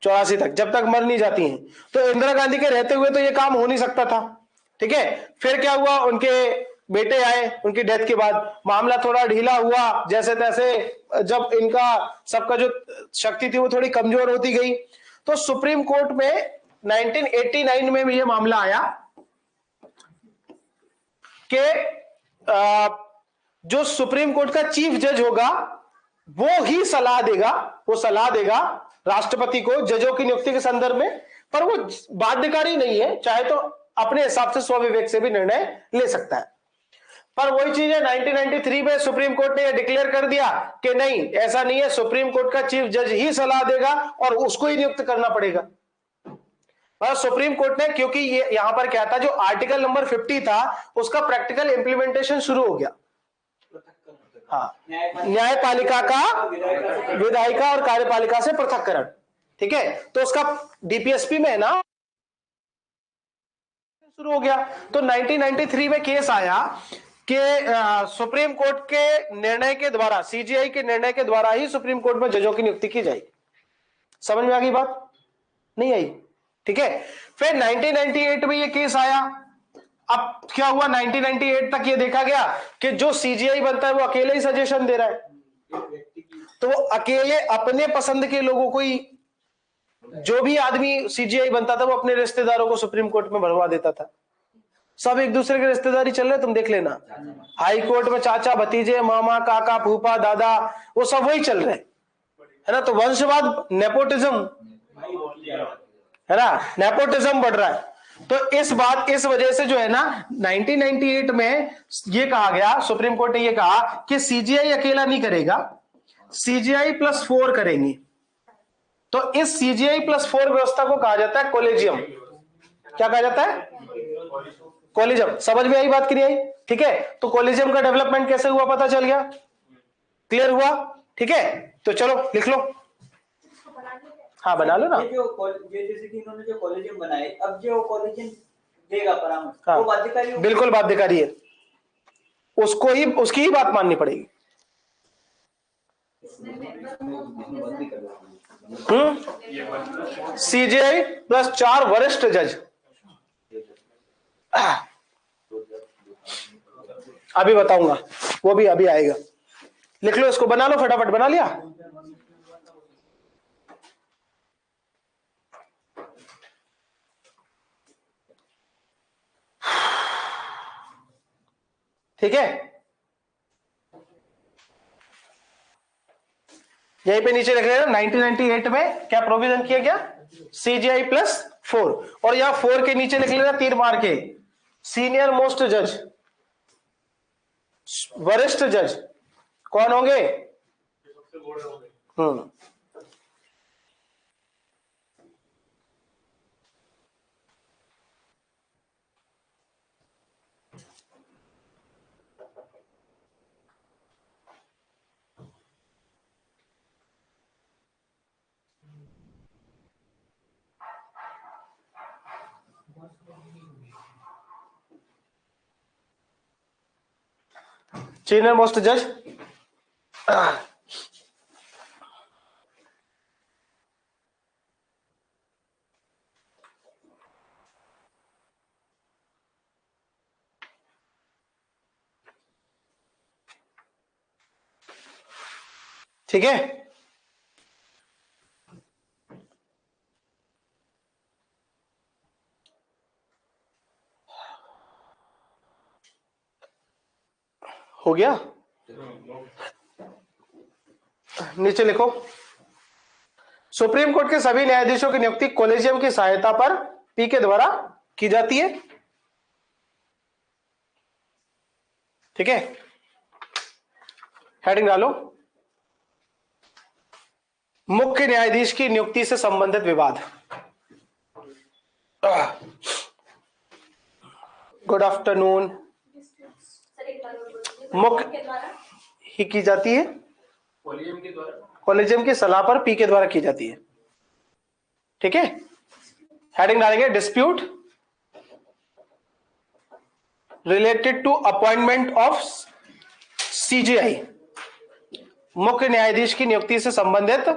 84 तक, जब तक मर नहीं जाती हैं। तो इंदिरा गांधी के रहते हुए तो ये काम हो नहीं सकता था, ठीक है। फिर क्या हुआ, उनके बेटे आए, उनकी डेथ के बाद मामला थोड़ा ढीला हुआ, जैसे तैसे जब इनका सबका जो शक्ति थी वो थोड़ी कमजोर होती गई। तो सुप्रीम कोर्ट में 1989 में ये मामला आया कि जो सुप्रीम कोर्ट का चीफ जज होगा वो ही सलाह देगा, वो सलाह देगा राष्ट्रपति को जजों की नियुक्ति के संदर्भ में, पर वो बाध्यकारी नहीं है, चाहे तो अपने हिसाब से स्वविवेक से भी निर्णय ले सकता है। पर वही चीज है, 1993 में सुप्रीम कोर्ट ने यह डिक्लेयर कर दिया कि नहीं, ऐसा नहीं है, सुप्रीम कोर्ट का चीफ जज ही सलाह देगा और उसको ही नियुक्त करना पड़ेगा। पर सुप्रीम कोर्ट ने, क्योंकि ये यहां पर क्या था, जो आर्टिकल नंबर 50 था उसका प्रैक्टिकल इंप्लीमेंटेशन शुरू हो गया, हाँ, न्यायपालिका का विधायिका और कार्यपालिका से पृथककरण। ठीक है, तो उसका डीपीएसपी में है ना शुरू हो गया। तो 1993 में केस आया कि सुप्रीम कोर्ट के निर्णय के द्वारा, सीजीआई के निर्णय के द्वारा ही सुप्रीम कोर्ट में जजों की नियुक्ति की जाएगी। समझ में आ गई बात? नहीं आई? ठीक है, फिर 1998 में ये केस आया। अब क्या हुआ, 1998 तक ये देखा गया कि जो सीजीआई बनता है वो अकेले ही सजेशन दे रहा है, तो वो अकेले अपने पसंद के लोगों को ही, जो भी आदमी सीजीआई बनता था वो अपने रिश्तेदारों को सुप्रीम कोर्ट में भरवा देता था। सब एक दूसरे के रिश्तेदारी चल रहे, तुम देख लेना, हाई कोर्ट में चाचा भतीजे मामा काका फूफा दादा वो सब वही चल रहे है ना। तो वंशवाद, नेपोटिज्म है ना, नेपोटिज्म बढ़ रहा है। तो इस वजह से जो है ना 1998 में ये कहा गया, सुप्रीम कोर्ट ने ये कहा कि सीजीआई अकेला नहीं करेगा, सीजीआई +4 करेंगे। तो इस सीजीआई +4 व्यवस्था को कहा जाता है कॉलेजियम। क्या कहा जाता है? कॉलेजियम। समझ में आई बात कि नहीं आई? ठीक है, तो कॉलेजियम का डेवलपमेंट कैसे हुआ पता चल गया, क्लियर हुआ? ठीक है, तो चलो लिख लो। हाँ बना लो ना। ये जैसे कि इन्होंने जो कॉलेजियम बनाए, अब जो कॉलेजियम देगा परामर्श, हाँ, वो बाध्यकारी होगा? बिल्कुल बाध्यकारी है, उसको ही, उसकी ही बात माननी पड़ेगी। सीजीआई +4 वरिष्ठ जज। अभी बताऊंगा, वो भी अभी आएगा। लिख लो इसको, बना लो फटाफट। बना लिया? ठीक है, यहीं पे नीचे लिख रहे हैं 1998 में क्या प्रोविजन किया गया, सीजीआई +4, और यहां 4 के नीचे लिख लेना 3 मार के, सीनियर मोस्ट जज, वरिष्ठ जज कौन होंगे? सीनियर मोस्ट जज। ठीक है, हो गया? नीचे लिखो, सुप्रीम कोर्ट के सभी न्यायाधीशों की नियुक्ति कॉलेजियम की सहायता पर पी के द्वारा की जाती है। ठीक है, हेडिंग डालो, मुख्य न्यायाधीश की नियुक्ति से संबंधित विवाद। Good afternoon. मुख्य ही की जाती है कॉलेजियम की सलाह पर पी के द्वारा की जाती है। ठीक है, हेडिंग डालेंगे dispute related to appointment of CJI, मुख्य न्यायाधीश की नियुक्ति से संबंधित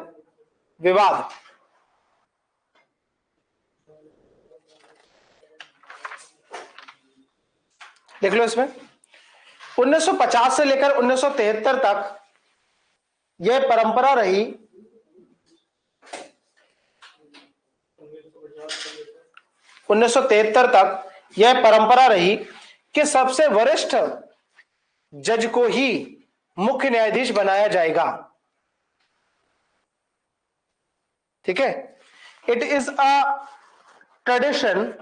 विवाद। देख लो इसमें 1950 से लेकर 1973 तक यह परंपरा रही, 1973 तक यह परंपरा रही कि सबसे वरिष्ठ जज को ही मुख्य न्यायाधीश बनाया जाएगा। ठीक है, it is a tradition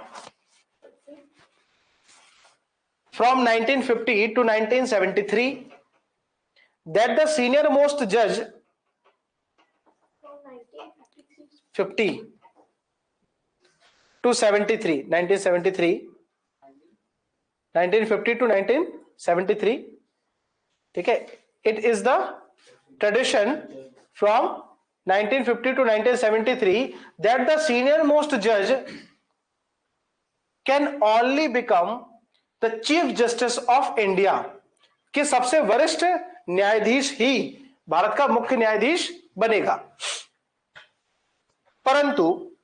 from 1950 to 1973 that the senior most judge 50 to 73 1973 1950 to 1973 ठीक है, It is the tradition from 1950 to 1973 that the senior most judge can only become the Chief Justice of India, कि सबसे वरिष्ठ न्यायाधीश ही भारत का मुख्य न्यायाधीश बनेगा। परंतु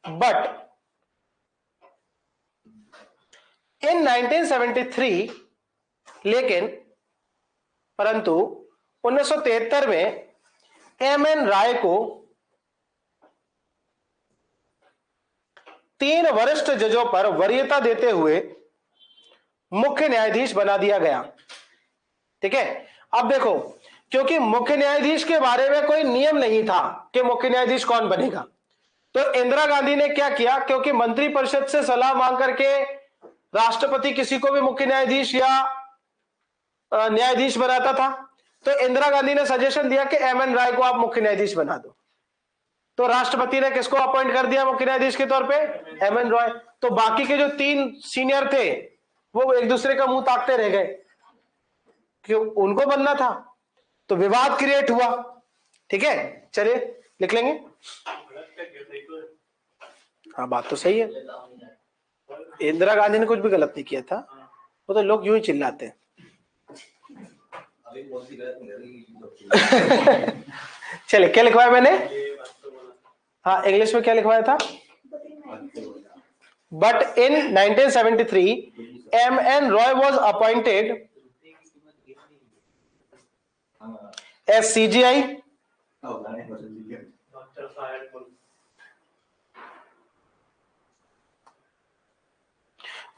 बट इन 1973 लेकिन परंतु 1973 में एमएन राय को 3 वरिष्ठ जजों पर वरीयता देते हुए मुख्य न्यायाधीश बना दिया गया। ठीक है, अब देखो, क्योंकि मुख्य न्यायाधीश के बारे में कोई नियम नहीं था कि मुख्य न्यायाधीश कौन बनेगा, तो इंदिरा गांधी ने क्या किया, क्योंकि मंत्रिपरिषद से सलाह मांग करके राष्ट्रपति किसी को भी मुख्य न्यायाधीश या न्यायाधीश बनाता था, तो इंदिरा गांधी ने सजेशन दिया कि एमएन राय को आप मुख्य न्यायाधीश बना दो। तो राष्ट्रपति ने किसको अपॉइंट कर दिया मुख्य न्यायाधीश के तौर पे? एमएन रॉय। तो बाकी के जो 3 सीनियर थे वो एक दूसरे का मुंह ताकते रह गए, क्यों? उनको बनना था, तो विवाद क्रिएट हुआ। ठीक है, चलिए लिख लेंगे। हाँ, बात तो सही है, इंदिरा गांधी ने कुछ भी गलत नहीं किया था, वो तो लोग यूं ही चिल्लाते हैं। चलिए, क्या लिखवाया मैंने? हाँ, इंग्लिश में क्या लिखवाया था? But in 1973 M N Roy was appointed as CJI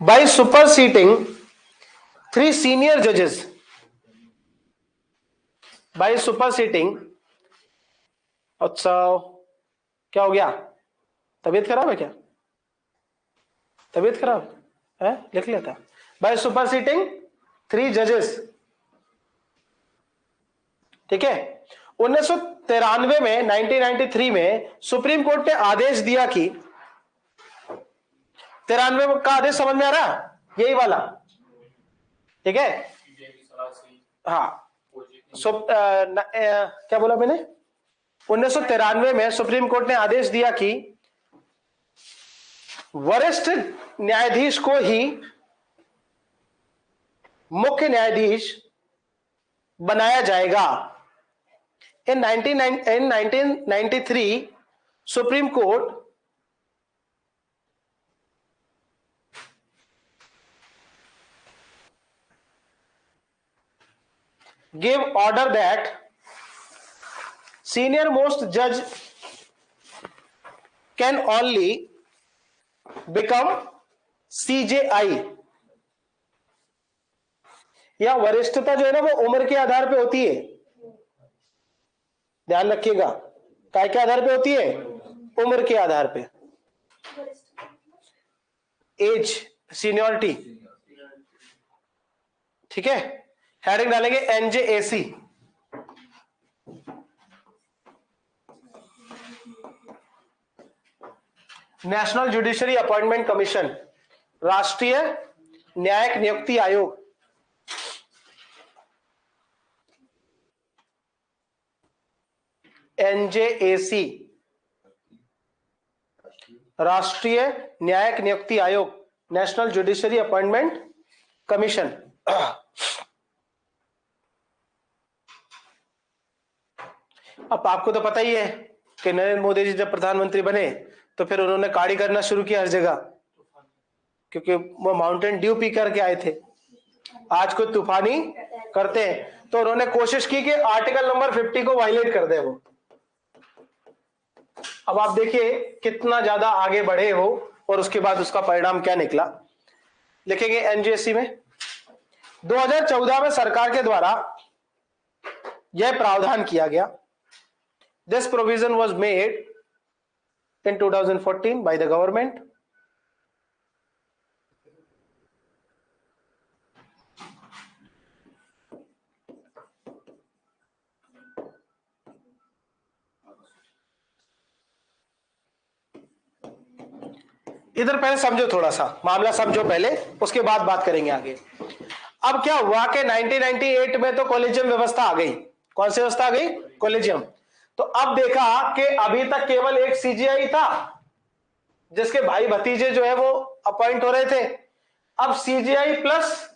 by superseding 3 senior judges, by superseding। अच्छा, क्या हो गया? तबीयत खराब है क्या? तबीयत खराब है, लिख लेता। by superseding 3 judges। ठीक है, 1993 में 1993 में सुप्रीम कोर्ट ने आदेश दिया कि 93 का आदेश समझ में आ रहा? यही वाला। ठीक है, हाँ, क्या बोला मैंने? 1993 में सुप्रीम कोर्ट ने आदेश दिया कि वरिष्ठ न्यायाधीश को ही मुख्य न्यायाधीश बनाया जाएगा। इन 1993 supreme court gave order that senior most judge can only become CJI। या वरिष्ठता जो है ना, वो उम्र के आधार पे होती है, ध्यान रखिएगा। काय के आधार पे होती है? उम्र के आधार पे, एज, सीनियरिटी। ठीक है, हेडिंग डालेंगे NJAC. National judiciary appointment commission, राष्ट्रीय न्यायिक नियुक्ति आयोग। एनजेएसी, राष्ट्रीय न्यायिक नियुक्ति आयोग, नेशनल जुडिशरी अपॉइंटमेंट कमीशन। अब आपको तो पता ही है कि नरेंद्र मोदी जी जब प्रधानमंत्री बने तो फिर उन्होंने काड़ी करना शुरू किया हर जगह, क्योंकि वो माउंटेन ड्यू पी करके आए थे। आज को तूफानी करते हैं, तो उन्होंने कोशिश की कि आर्टिकल नंबर 50 को वायलेट कर दे वो। अब आप देखिए कितना ज्यादा आगे बढ़े हो, और उसके बाद उसका परिणाम क्या निकला। लिखेंगे एनजेसी में 2014 में सरकार के द्वारा यह प्रावधान किया गया। This provision was made in 2014 by the government। इधर पहले समझो, थोड़ा सा मामला समझो पहले, उसके बाद बात करेंगे आगे। अब क्या हुआ कि 1998 में तो कॉलेजियम व्यवस्था आ गई। कौन सी व्यवस्था आ गई? कॉलेजियम। तो अब देखा कि अभी तक केवल एक सीजीआई था जिसके भाई भतीजे जो है वो अपॉइंट हो रहे थे। अब सीजीआई प्लस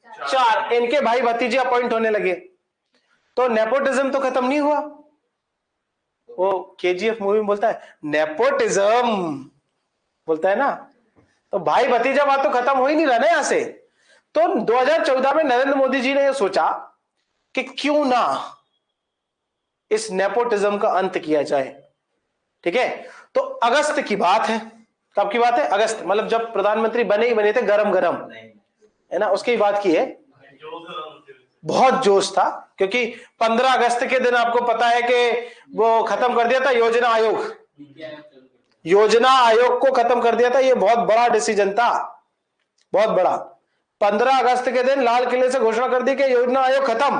4 इनके भाई भतीजे अपॉइंट होने लगे। तो नेपोटिज्म तो खत्म नहीं हुआ। वो केजीएफ मूवी में बोलता है नेपोटिज्म, बोलता है ना। तो भाई भतीजा बात तो खत्म हो ही नहीं रहा ना यहां से। तो 2014 में नरेंद्र मोदी जी ने यह सोचा कि क्यों ना इस नेपोटिज्म का अंत किया जाए। ठीक है, तो अगस्त की बात है। कब की बात है? अगस्त, मतलब जब प्रधानमंत्री बने ही बने थे, गरम गरम, है ना, उसकी बात की है। बहुत जोश था क्योंकि 15 अगस्त के दिन आपको पता है कि वो खत्म कर दिया था योजना आयोग। योजना आयोग को खत्म कर दिया था। ये बहुत बड़ा डिसीजन था, बहुत बड़ा। 15 अगस्त के दिन लाल किले से घोषणा कर दी कि योजना आयोग खत्म।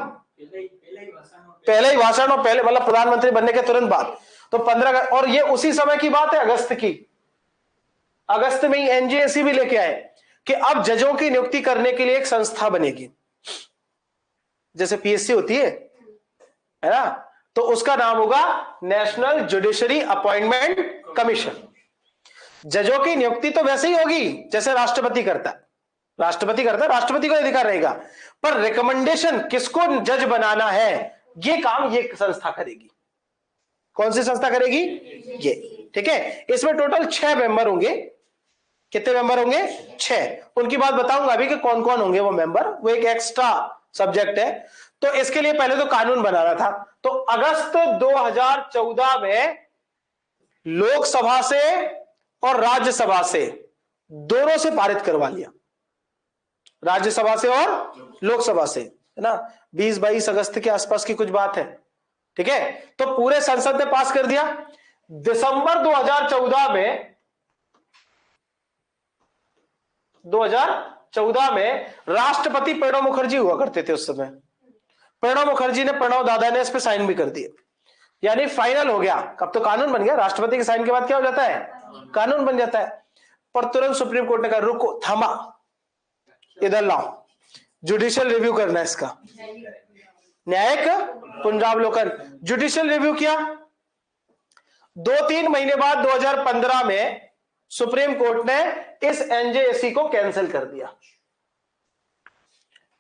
पहले ही भाषण और पहले मतलब प्रधानमंत्री बनने के तुरंत बाद। तो 15 और ये उसी समय की बात है, अगस्त की। अगस्त में ही एनजेएसी भी लेके आए कि अब जजों की नियुक्ति करने के लिए एक संस्था बनेगी, जैसे पीएससी होती है ना, तो उसका नाम होगा नेशनल जुडिशरी अपॉइंटमेंट कमीशन। जजों की नियुक्ति तो वैसे ही होगी जैसे राष्ट्रपति करता है। राष्ट्रपति करता है, राष्ट्रपति को अधिकार रहेगा, पर रिकमेंडेशन किसको जज बनाना है ये काम ये संस्था करेगी। कौन सी संस्था करेगी? ये। ठीक है, इसमें टोटल 6 मेंबर होंगे। कितने मेंबर होंगे? 6। उनकी बात बताऊंगा अभी कि कौन कौन होंगे वो मेंबर, वो एक एक्स्ट्रा सब्जेक्ट है। तो इसके लिए पहले तो कानून बनाना था। तो अगस्त 2014 में लोकसभा से और राज्यसभा से दोनों से पारित करवा लिया। राज्यसभा से और लोकसभा से, है ना। 20-22 अगस्त के आसपास की कुछ बात है। ठीक है, तो पूरे संसद ने पास कर दिया। दिसंबर 2014 में राष्ट्रपति प्रणब मुखर्जी हुआ करते थे उस समय। प्रणब मुखर्जी ने, प्रणब दादा ने इस पे साइन भी कर दिए, यानी फाइनल हो गया। कब तो कानून बन गया। राष्ट्रपति के साइन के बाद क्या हो जाता है? कानून बन जाता है। पर तुरंत सुप्रीम कोर्ट ने कहा रुको, थमा, इधर लाओ, जुडिशियल रिव्यू करना है इसका, न्यायिक पुनरावलोकन। जुडिशियल रिव्यू किया। 2-3 महीने बाद 2015 में सुप्रीम कोर्ट ने इस एनजेएसी को कैंसिल कर दिया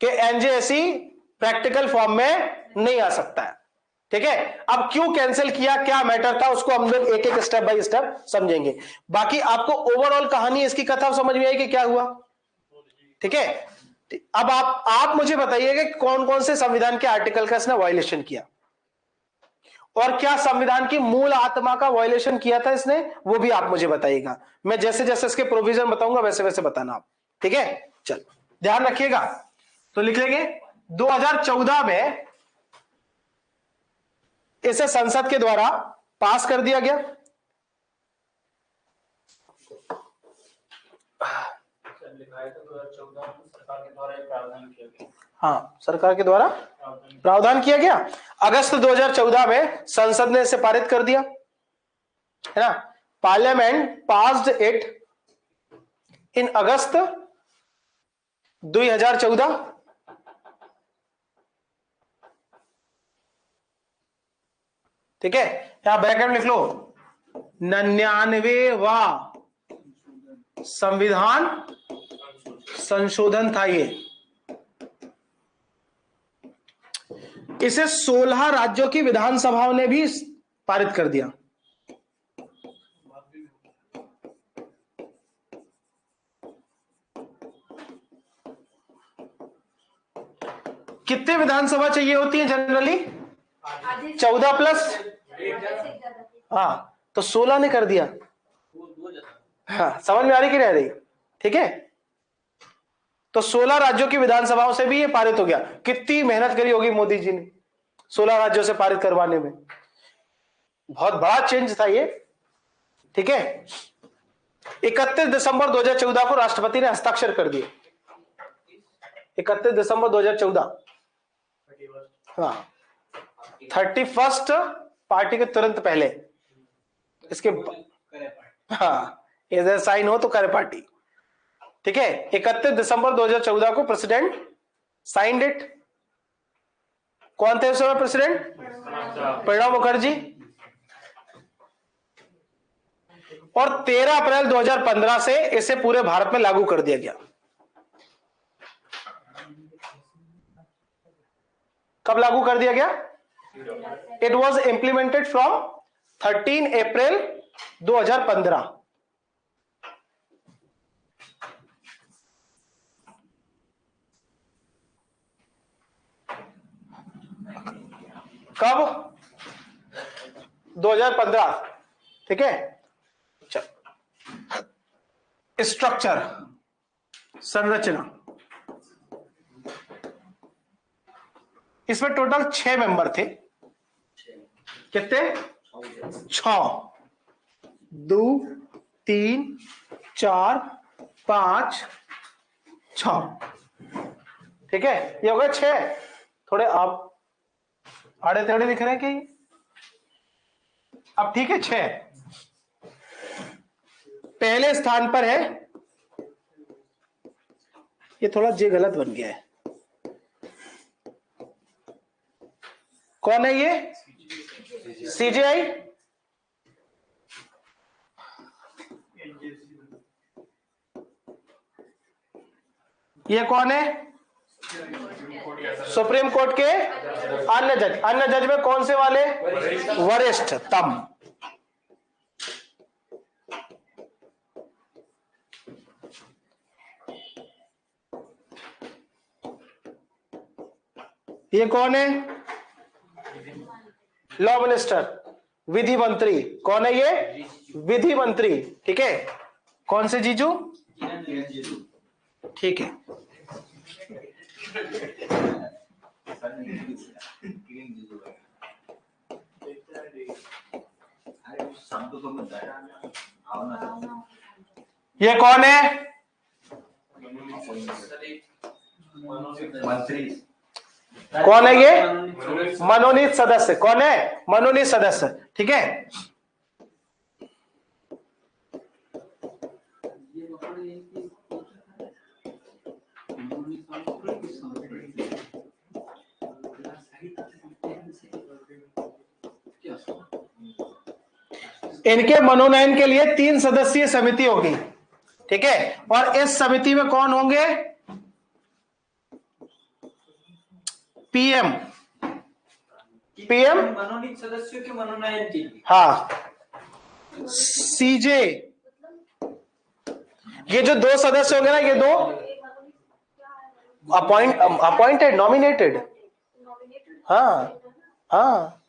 कि एनजेएसी प्रैक्टिकल फॉर्म में नहीं आ सकता है। ठीक है, अब क्यों कैंसिल किया, क्या मैटर था, उसको हम लोग एक एक स्टेप बाय स्टेप समझेंगे। बाकी आपको ओवरऑल कहानी इसकी कथा समझ में आई कि क्या हुआ। ठीक है, अब आप मुझे बताइए कि कौन कौन से संविधान के आर्टिकल का इसने वायलेशन किया और क्या संविधान की मूल आत्मा का वायलेशन किया था इसने, वो भी आप मुझे बताइएगा। मैं जैसे जैसे इसके प्रोविजन बताऊंगा वैसे वैसे बताना आप। ठीक है, चल ध्यान रखिएगा। तो लिख लेंगे 2014 में इसे संसद के द्वारा पास कर दिया गया। हाँ, सरकार के द्वारा प्रावधान किया गया। अगस्त 2014 में संसद ने इसे पारित कर दिया, है ना। पार्लियामेंट पास्ड इट इन अगस्त 2014। ठीक है, यहां ब्रैकेट में लिख लो 99वां संविधान संशोधन था ये। इसे 16 राज्यों की विधानसभाओं ने भी पारित कर दिया। कितने विधानसभा चाहिए होती है जनरली? 14 प्लस, हाँ, तो 16 ने कर दिया। हाँ, समझ में आ रही कि नहीं आ रही? ठीक है, तो 16 राज्यों की विधानसभाओं से भी ये पारित हो गया। कितनी मेहनत करी होगी मोदी जी ने 16 राज्यों से पारित करवाने में। बहुत बड़ा चेंज था ये। ठीक है, 31 दिसंबर 2014 को राष्ट्रपति ने हस्ताक्षर कर दिए। 31 दिसंबर 2014, हाँ, 31 पार्टी के तुरंत पहले इसके, हाँ, इधर साइन हो तो करे पार्टी। ठीक है, 31 दिसंबर 2014 को प्रेसिडेंट साइंड इट। कौन थे उस समय प्रेसिडेंट? प्रणब मुखर्जी। और 13 अप्रैल 2015 से इसे पूरे भारत में लागू कर दिया गया। कब लागू कर दिया गया? इट वॉज इंप्लीमेंटेड फ्रॉम 13 अप्रैल 2015। कब? 2015। ठीक है। स्ट्रक्चर, संरचना, इसमें टोटल 6 मेंबर थे। कितने? 6। 2 3 4 5 6। ठीक है, ये हो गए 6। थोड़े आप आड़े तेड़े दिख रहे हैं कि? अब ठीक है, 6 पहले स्थान पर है। ये थोड़ा जे गलत बन गया है। कौन है ये? सीजीआई। ये कौन है? सुप्रीम कोर्ट के अन्य जज। अन्य जज में कौन से वाले? वरिष्ठतम। ये कौन है? लॉ मिनिस्टर, विधि मंत्री। कौन है ये? विधि मंत्री। ठीक है। कौन से जीजू? ठीक है। ये कौन है? मंत्री। कौन है ये? मनोनीत सदस्य। कौन है? मनोनीत सदस्य। ठीक है। इनके मनोनयन के लिए 3 सदस्यीय समिति होगी। ठीक है। और इस समिति में कौन होंगे? पीएम। पीएम मनोनीत सदस्यों के मनोनयन के लिए। हाँ। सीजे, ये जो 2 सदस्य होंगे ना, ये 2 अपॉइंटेड, नॉमिनेटेड। हाँ हाँ।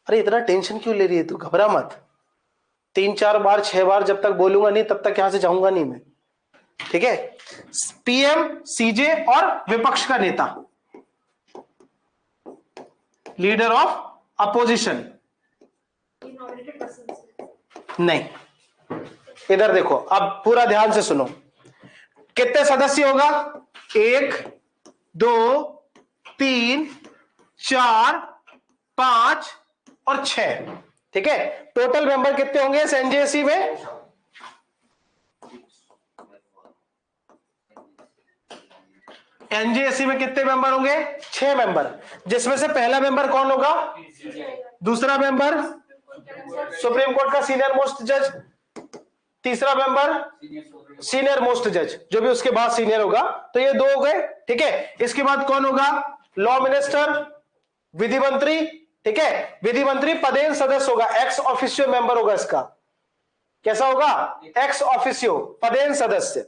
अरे इतना टेंशन क्यों ले रही है तू? घबरा मत। 3-4 बार 6 बार जब तक बोलूंगा नहीं तब तक यहां से जाऊंगा नहीं मैं। ठीक है। पीएम, सीजे और विपक्ष का नेता, लीडर ऑफ अपोजिशन। नहीं, इधर देखो, अब पूरा ध्यान से सुनो। कितने सदस्य होगा? 1 2 3 4 5 और 6। ठीक है। टोटल मेंबर कितने होंगे इस एनजेसी में? एनजेसी में कितने मेंबर होंगे? 6 मेंबर। जिसमें से पहला मेंबर कौन होगा? दूसरा मेंबर सुप्रीम कोर्ट का सीनियर मोस्ट जज। तीसरा मेंबर सीनियर मोस्ट जज, जो भी उसके बाद सीनियर होगा। तो ये 2 हो गए। ठीक है। इसके बाद कौन होगा? लॉ मिनिस्टर, विधि मंत्री। ठीक है। विधि मंत्री पदेन सदस्य होगा, एक्स ऑफिशियो मेंबर होगा इसका। कैसा होगा? एक्स ऑफिशियो, पदेन सदस्य।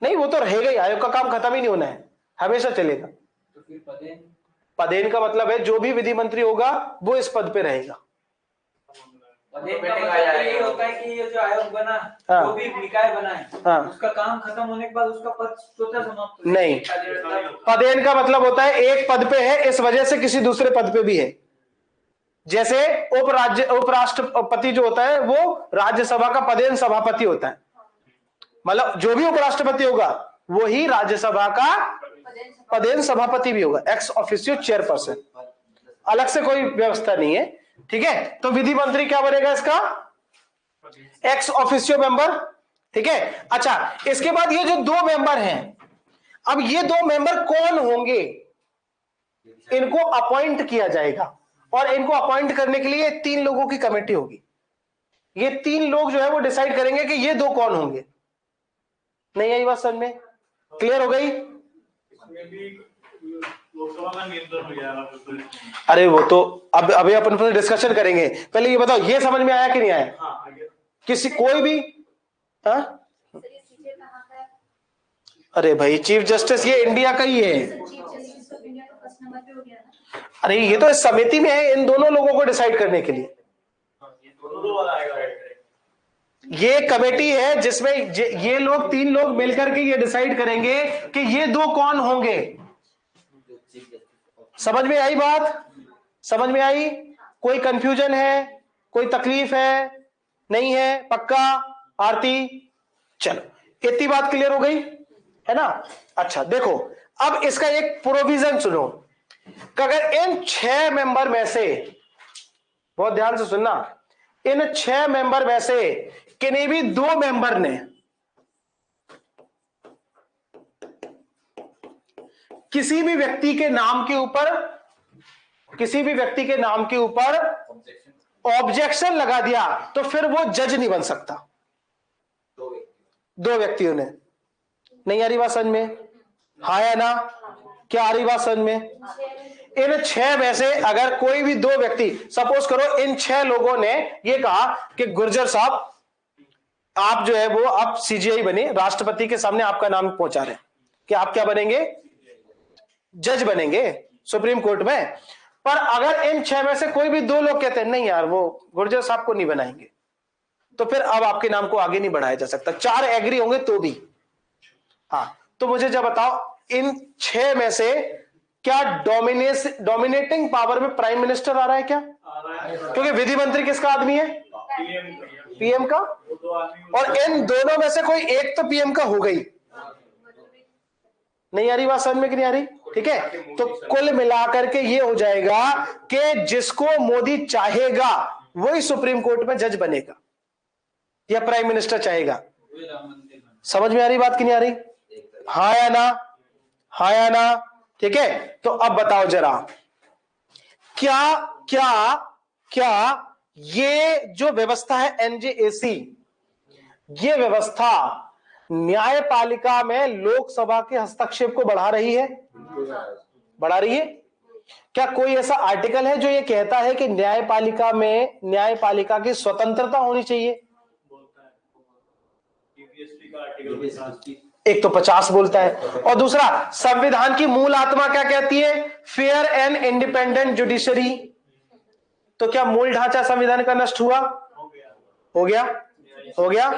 नहीं, वो तो रहेगा ही। आयोग का काम खत्म ही नहीं होना है, हमेशा चलेगा। तो फिर पदेन का मतलब है जो भी विधि मंत्री होगा वो इस पद पे रहेगा। पदेन का मतलब ये होता है कि ये जो आयोग बना, हाँ, जो भी निकाय बना है, हाँ, उसका काम खत्म होने के बाद उसका पद स्वतः समाप्त हो नहीं। पदेन का मतलब होता है एक पद पे है, इस वजह से किसी दूसरे पद पे भी है। जैसे उपराष्ट्रपति जो होता है वो राज्यसभा का पदेन सभापति होता है। मतलब जो भी उपराष्ट्रपति होगा वो ही राज्यसभा का पदेन सभापति भी होगा, एक्स ऑफिशियो चेयरपर्सन। अलग से कोई व्यवस्था नहीं है। ठीक है। तो विधि मंत्री क्या बनेगा इसका? Ex officio member. ठीक है। अच्छा, इसके बाद ये जो 2 मेंबर हैं, अब ये 2 मेंबर कौन होंगे, इनको अपॉइंट किया जाएगा, और इनको अपॉइंट करने के लिए 3 लोगों की कमेटी होगी। ये 3 लोग जो है वो डिसाइड करेंगे कि ये 2 कौन होंगे। नहीं आई बात समझ में? क्लियर हो गई? लोकसभा का नियंत्रण हो जाएगा। अरे वो तो अब अभी अपन फिर डिस्कशन करेंगे, पहले ये बताओ ये समझ में आया कि नहीं आया? हाँ, आगे। किसी कोई भी? हाँ, अरे भाई चीफ जस्टिस ये इंडिया का ही है। अरे ये तो इस समिति में है, इन दोनों लोगों को डिसाइड करने के लिए। ये कमेटी है जिसमें ये लोग 3 लोग मिलकर के ये डिसाइड करेंगे कि ये 2 कौन होंगे। समझ में आई बात? समझ में आई? कोई कंफ्यूजन है, कोई तकलीफ है? नहीं है? पक्का? आरती? चलो इतनी बात क्लियर हो गई है ना। अच्छा देखो, अब इसका एक प्रोविजन सुनो कि अगर इन 6 मेंबर में से, बहुत ध्यान से सुनना, इन 6 मेंबर में से किन्हीं भी 2 मेंबर ने किसी भी व्यक्ति के नाम के ऊपर ऑब्जेक्शन लगा दिया तो फिर वो जज नहीं बन सकता। 2 व्यक्तियों ने। नहीं आ रही बात समझ में? हाँ या ना? क्या आ रही बात समझ में? इन 6 में से अगर कोई भी 2 व्यक्ति, सपोज करो इन 6 लोगों ने ये कहा कि गुर्जर साहब आप जो है वो आप सीजीआई बने, राष्ट्रपति के सामने आपका नाम पहुंचा रहे कि आप क्या बनेंगे, जज बनेंगे सुप्रीम कोर्ट में। पर अगर इन 6 में से कोई भी 2 लोग कहते हैं नहीं यार वो गुर्जर साहब को नहीं बनाएंगे, तो फिर अब आपके नाम को आगे नहीं बढ़ाया जा सकता। 4 एग्री होंगे तो भी। हाँ, तो मुझे जब बताओ इन 6 में से क्या डोमिनेटिंग पावर में प्राइम मिनिस्टर आ रहा है क्या? क्योंकि विधि मंत्री किसका आदमी है? पीएम का। और इन दोनों में से कोई एक तो पीएम का हो गई। नहीं आ रही बात समझ में कि नहीं आ रही? ठीक है, तो कुल मिलाकर के ये हो जाएगा कि जिसको मोदी चाहेगा वही सुप्रीम कोर्ट में जज बनेगा या प्राइम मिनिस्टर चाहेगा। समझ में आ रही बात कि नहीं आ रही? हाँ या ना? हाँ या ना? ठीक है, तो अब बताओ जरा, क्या क्या क्या ये जो व्यवस्था है एनजेएसी, ये व्यवस्था न्यायपालिका में लोकसभा के हस्तक्षेप को बढ़ा रही है? बढ़ा रही है? क्या कोई ऐसा आर्टिकल है जो ये कहता है कि न्यायपालिका की स्वतंत्रता होनी चाहिए? एक तो 50 बोलता है, और दूसरा संविधान की मूल आत्मा क्या कहती है? Fair and independent judiciary. तो क्या मूल ढांचा संविधान का नष्ट हुआ? हो गया? हो गया।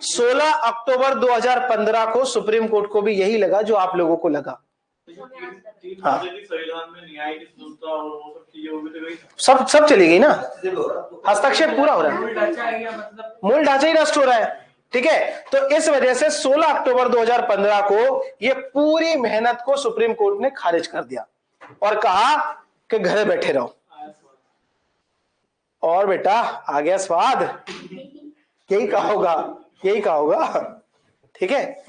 16 अक्टूबर 2015 को सुप्रीम कोर्ट को भी यही लगा जो आप लोगों को लगा। हाँ, संविधान में न्याय की स्वतंत्रता और वो सब चीजें होगी तो गई, सब चली गई ना, हस्तक्षेप पूरा हो रहा है, मूल ढांचा ही नष्ट हो रहा है। ठीक है, तो इस वजह से 16 अक्टूबर 2015 को ये पूरी मेहनत को सुप्रीम कोर्ट ने खारिज कर दिया और कहा कि घर बैठे रहो। और बेटा आ गया स्वाद, यही कहा होगा, यही कहा होगा। ठीक है,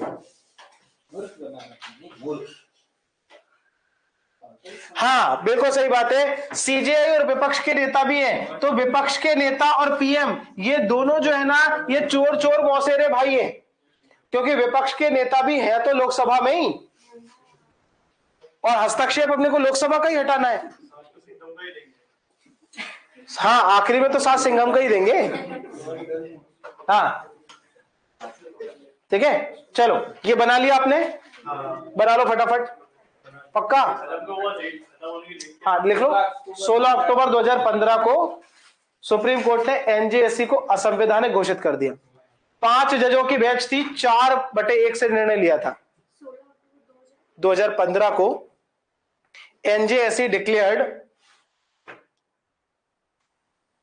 हाँ बिल्कुल सही बात है। सीजेआई और विपक्ष के नेता भी हैं, तो विपक्ष के नेता और पीएम ये दोनों जो है ना, ये चोर चोर मौसेरे भाई है, क्योंकि विपक्ष के नेता भी हैं तो लोकसभा में ही, और हस्तक्षेप अपने को लोकसभा का ही हटाना है। हाँ, आखिरी में तो सात सिंघम का ही देंगे। हाँ ठीक है, चलो ये बना लिया आपने, बना लो फटाफट, पक्का? हाँ लिख लो। 16 अक्टूबर 2015 को सुप्रीम कोर्ट ने एनजेएससी को असंवैधानिक घोषित कर दिया। 5 जजों की बेंच थी, 4/1 से निर्णय लिया था। 2015 को NJSC declared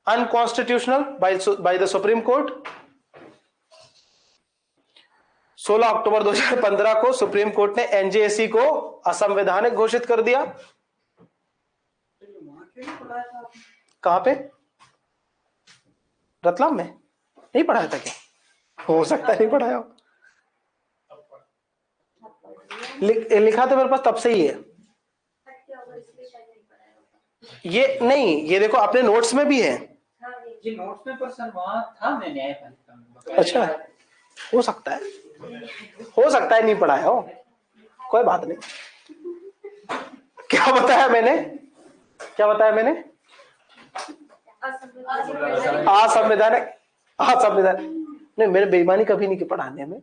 unconstitutional by the Supreme Court. 16 अक्टूबर 2015 को सुप्रीम कोर्ट ने एनजेएससी को असंवैधानिक घोषित कर दिया। कहां पे? रतलाम में नहीं पढ़ाया था क्या? हो सकता है नहीं पढ़ाया हो। लिखा तो मेरे पास तब से ही है ये। नहीं, ये देखो अपने नोट्स में भी है। ये नोट्स में पर्सन वहां था, मैं न्यायपालिका में। अच्छा, हो सकता है नहीं पढ़ाया हो, कोई बात नहीं। क्या बताया मैंने असंवैधानिक नहीं, मैंने बेईमानी कभी नहीं की पढ़ाने में।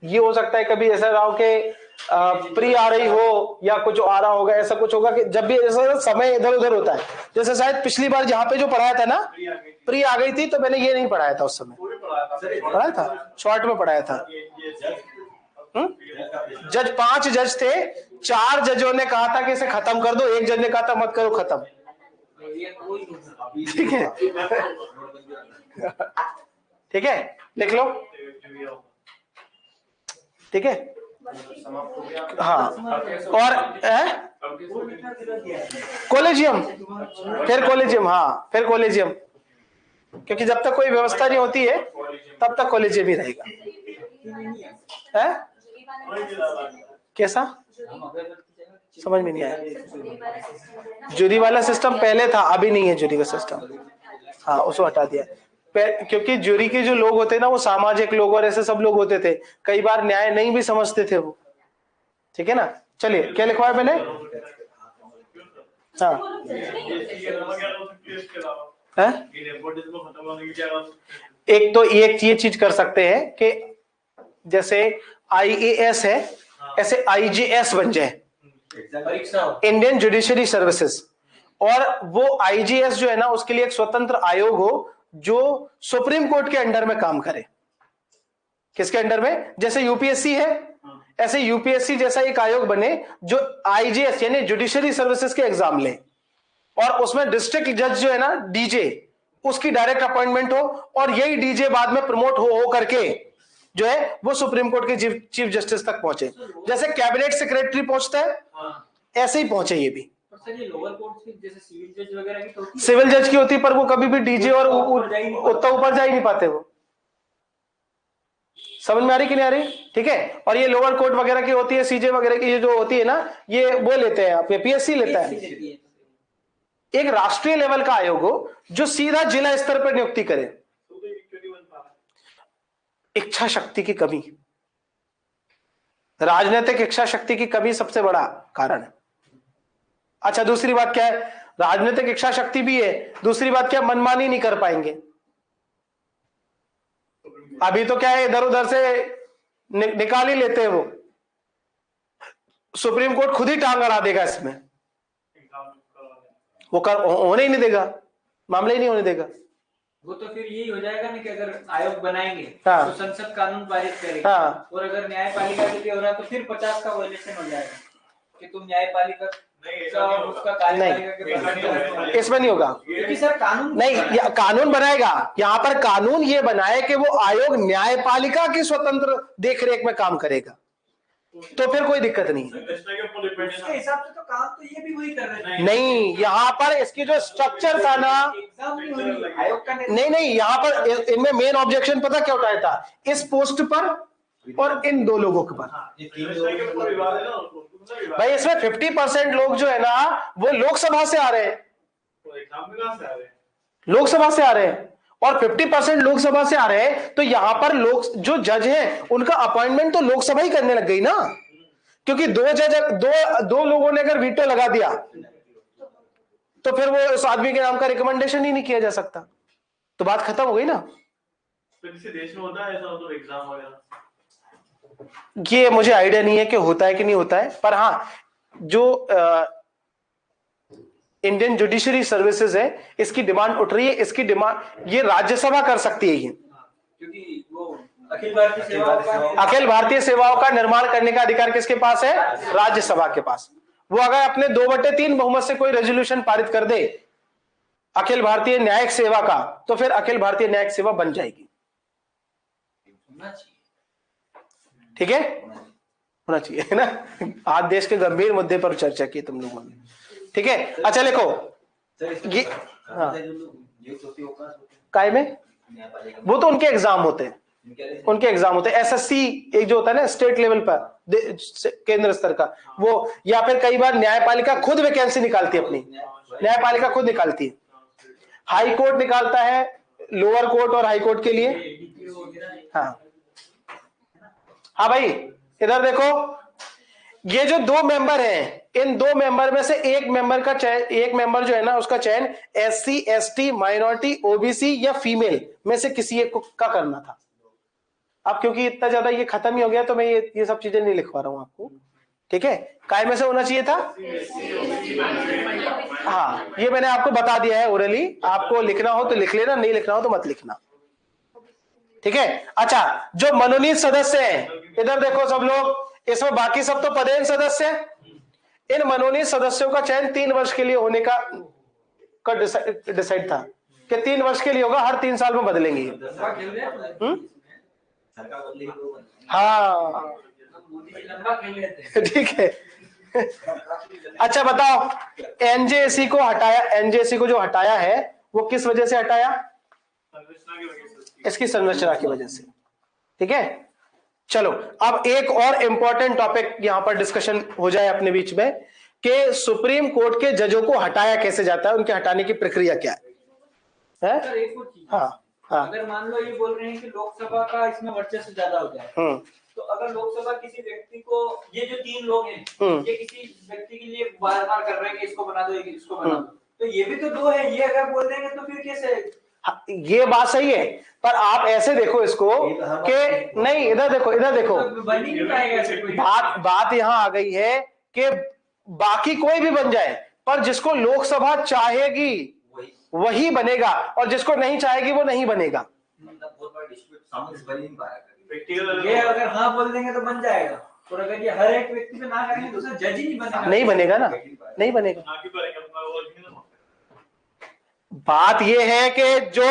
ये हो सकता है कभी ऐसा रहा हो कि प्री आ रही हो या कुछ आ रहा होगा, ऐसा कुछ होगा कि जब भी ऐसा समय इधर उधर होता है। जैसे शायद पिछली बार जहां पे जो पढ़ाया था ना, प्री आ गई थी तो मैंने ये नहीं पढ़ाया था उस समय, पढ़ाया था शॉर्ट में पढ़ाया था। जज 5 जज थे, 4 जजों ने कहा था कि इसे खत्म कर दो, 1 जज ने कहा था मत करो खत्म। ठीक है ठीक है, लिख लो। ठीक है, हाँ। और कॉलेजियम, फिर कॉलेजियम, हाँ फिर कॉलेजियम, क्योंकि जब तक कोई व्यवस्था नहीं होती है तब तक कॉलेजियम ही रहेगा। है कैसा, समझ में नहीं आया। जूरी वाला सिस्टम पहले था, अभी नहीं है जूरी का सिस्टम। हाँ, उसको हटा दिया, क्योंकि जूरी के जो लोग होते ना वो सामाजिक लोग और ऐसे सब लोग होते थे, कई बार न्याय नहीं भी समझते थे वो। ठीक है ना, चलिए क्या लिखवाया मैंने। हाँ, एक तो ये चीज कर सकते हैं कि जैसे IAS है, ऐसे IJS बन जाए, इंडियन जुडिशरी सर्विसेज। और वो IJS जो है ना, उसके लिए एक स्वतंत्र आयोग हो जो सुप्रीम कोर्ट के अंडर में काम करे। किसके अंडर में, जैसे UPSC है, ऐसे UPSC जैसा एक आयोग बने जो IJS यानी जुडिशरी सर्विसेज के एग्जाम ले, और उसमें डिस्ट्रिक्ट जज जो है ना, DJ, उसकी डायरेक्ट अपॉइंटमेंट हो, और यही DJ बाद में प्रमोट हो करके जो है वो सुप्रीम कोर्ट के चीफ जस्टिस तक पहुंचे। जैसे कैबिनेट सेक्रेटरी पहुंचता है, ऐसे ही पहुंचे ये भी। ये लोअर कोर्ट की जैसे सिविल जज वगैरह की होती है, सिविल जज की होती है, पर वो कभी भी DJ और उतना ऊपर जा ही नहीं पाते वो। समझ में आ रही कि नहीं आ रही? ठीक है, और ये लोअर कोर्ट वगैरह की होती है, CJ वगैरह की जो होती है ना, ये वो लेते हैं, आप PSC लेता है। एक राष्ट्रीय लेवल का आयोग हो जो सीधा जिला स्तर पर नियुक्ति करे। इच्छा शक्ति की कमी, राजनीतिक इच्छा शक्ति की कमी सबसे बड़ा कारण है। अच्छा, दूसरी बात क्या है, राजनीतिक इच्छा शक्ति भी है, दूसरी बात क्या, मनमानी नहीं कर पाएंगे। अभी तो क्या है, इधर उधर से निकाल ही लेते हैं वो, सुप्रीम कोर्ट खुद ही टांग अड़ा देगा इसमें, वो होने ही नहीं देगा, मामले ही नहीं होने देगा। वो तो फिर यही हो जाएगा ना कि अगर आयोग बनाएंगे हाँ, तो संसद कानून पारित करेगी, हाँ, और अगर न्यायपालिका के लिए हो रहा है तो फिर 50 का वायलेशन हो जाएगा कि तुम न्यायपालिका उसका कार्यपालिका, इसमें नहीं होगा। क्योंकि सर कानून नहीं, कानून बनाएगा, यहां पर कानून ये बनाए कि वो आयोग न्यायपालिका की स्वतंत्र देखरेख में काम करेगा, तो फिर कोई दिक्कत नहीं है। उसके हिसाब से तो काम तो ये भी वही कर रहे हैं। नहीं, यहाँ पर इसकी जो स्ट्रक्चर था ना, एग्जाम नहीं होनी, आयोग का नहीं, यहाँ पर इनमें मेन ऑब्जेक्शन पता क्या उठाया था, इस पोस्ट पर और इन 2 लोगों के पर। भाई इसमें 50% लोग जो है ना वो लोकसभा से आ रहे हैं, लोकसभा से आ रहे हैं, और 50% लोकसभा से आ रहे हैं, तो यहां पर लोग जो जज हैं उनका अपॉइंटमेंट तो लोकसभा ही करने लग गई ना, क्योंकि 2 जज, दो लोगों ने अगर वीटो लगा दिया तो फिर वो उस आदमी के नाम का रिकमेंडेशन ही नहीं किया जा सकता, तो बात खत्म हो गई ना। किसी देश में होता है ऐसा, तो एग्जाम वगैरह ये मुझे आइडिया नहीं है कि होता है कि नहीं होता है, पर हाँ जो इंडियन जुडिशरी सर्विसेज है इसकी डिमांड उठ रही है, इसकी डिमांड ये राज्यसभा कर सकती है, ये क्योंकि वो अखिल भारतीय सेवाओं का निर्माण करने का अधिकार किसके पास है, राज्यसभा के पास। वो अगर अपने 2/3 बहुमत से कोई रेजोल्यूशन पारित कर दे अखिल भारतीय न्यायिक सेवा का, तो फिर अखिल भारतीय न्यायिक सेवा बन जाएगी। ठीक है, होना चाहिए, है ना। आज देश के गंभीर मुद्दे पर चर्चा की तुम लोगों ने, ठीक है। अच्छा लिखो ये, हाँ, काय में वो तो उनके एग्जाम होते हैं, उनके एग्जाम होते हैं। एसएससी एक जो होता है ना स्टेट लेवल पर, केंद्र स्तर का वो, या फिर कई बार न्यायपालिका खुद वैकेंसी निकालती है अपनी, न्यायपालिका खुद निकालती है। हाई कोर्ट निकालता है लोअर कोर्ट और हाई कोर्ट के लिए। हाँ हाँ भाई इधर देखो, ये जो दो मेंबर हैं, इन दो मेंबर में से एक मेंबर का चयन, एक मेंबर जो है ना उसका चयन एससी एसटी माइनॉरिटी ओबीसी या फीमेल में से किसी एक का करना था। अब क्योंकि इतना ज्यादा ये खत्म ही हो गया तो मैं ये सब चीजें नहीं लिखवा रहा हूं आपको, ठीक है। काय में से होना चाहिए था? हाँ ये मैंने आपको बता दिया है ओरली, आपको लिखना हो तो लिख लेना, नहीं लिखना हो तो मत लिखना, ठीक है। अच्छा जो मनोनीत सदस्य हैं, इधर देखो सब लोग, इसमें बाकी सब तो पदेन सदस्य हैं। इन मनोनीत सदस्यों का चयन 3 वर्ष के लिए होने का डिसाइड था कि 3 वर्ष के लिए होगा, हर 3 साल में बदलेंगे। हाँ ठीक है। अच्छा बताओ, एनजेसी को हटाया, एनजेसी को जो हटाया है वो किस वजह से हटाया? इसकी संरचना की वजह से, ठीक है। चलो अब एक और इंपॉर्टेंट टॉपिक यहां पर डिस्कशन हो जाए अपने बीच में कि सुप्रीम कोर्ट के जजों को हटाया कैसे जाता है, उनके हटाने की प्रक्रिया क्या है? सर एक और चीज, हाँ हाँ अगर मान लो ये बोल रहे हैं कि लोकसभा का इसमें वर्चस्व ज्यादा हो जाए, तो अगर लोकसभा किसी व्यक्ति को, ये जो 3 लोग हैं ये किसी व्यक्ति के लिए बार बार कर रहे हैं कि इसको बना दो इसको बना दो, तो ये भी तो 2 है, ये अगर बोल देंगे तो फिर कैसे? ये बात सही है, पर आप ऐसे देखो इसको कि नहीं, इधर देखो, इधर देखो, बन ही नहीं पाएगा ऐसे कोई। बात यहां आ गई है कि बाकी कोई भी बन जाए, पर जिसको लोकसभा चाहेगी वही बनेगा और जिसको नहीं चाहेगी वो नहीं बनेगा। ये अगर हाँ बोल देंगे तो बन जाएगा, और अगर ये हर एक व्यक्ति पे ना करेंगे तो सर जज ही नहीं बनेगा। नहीं बनेगा ना, नहीं बनेगा। बात यह है कि जो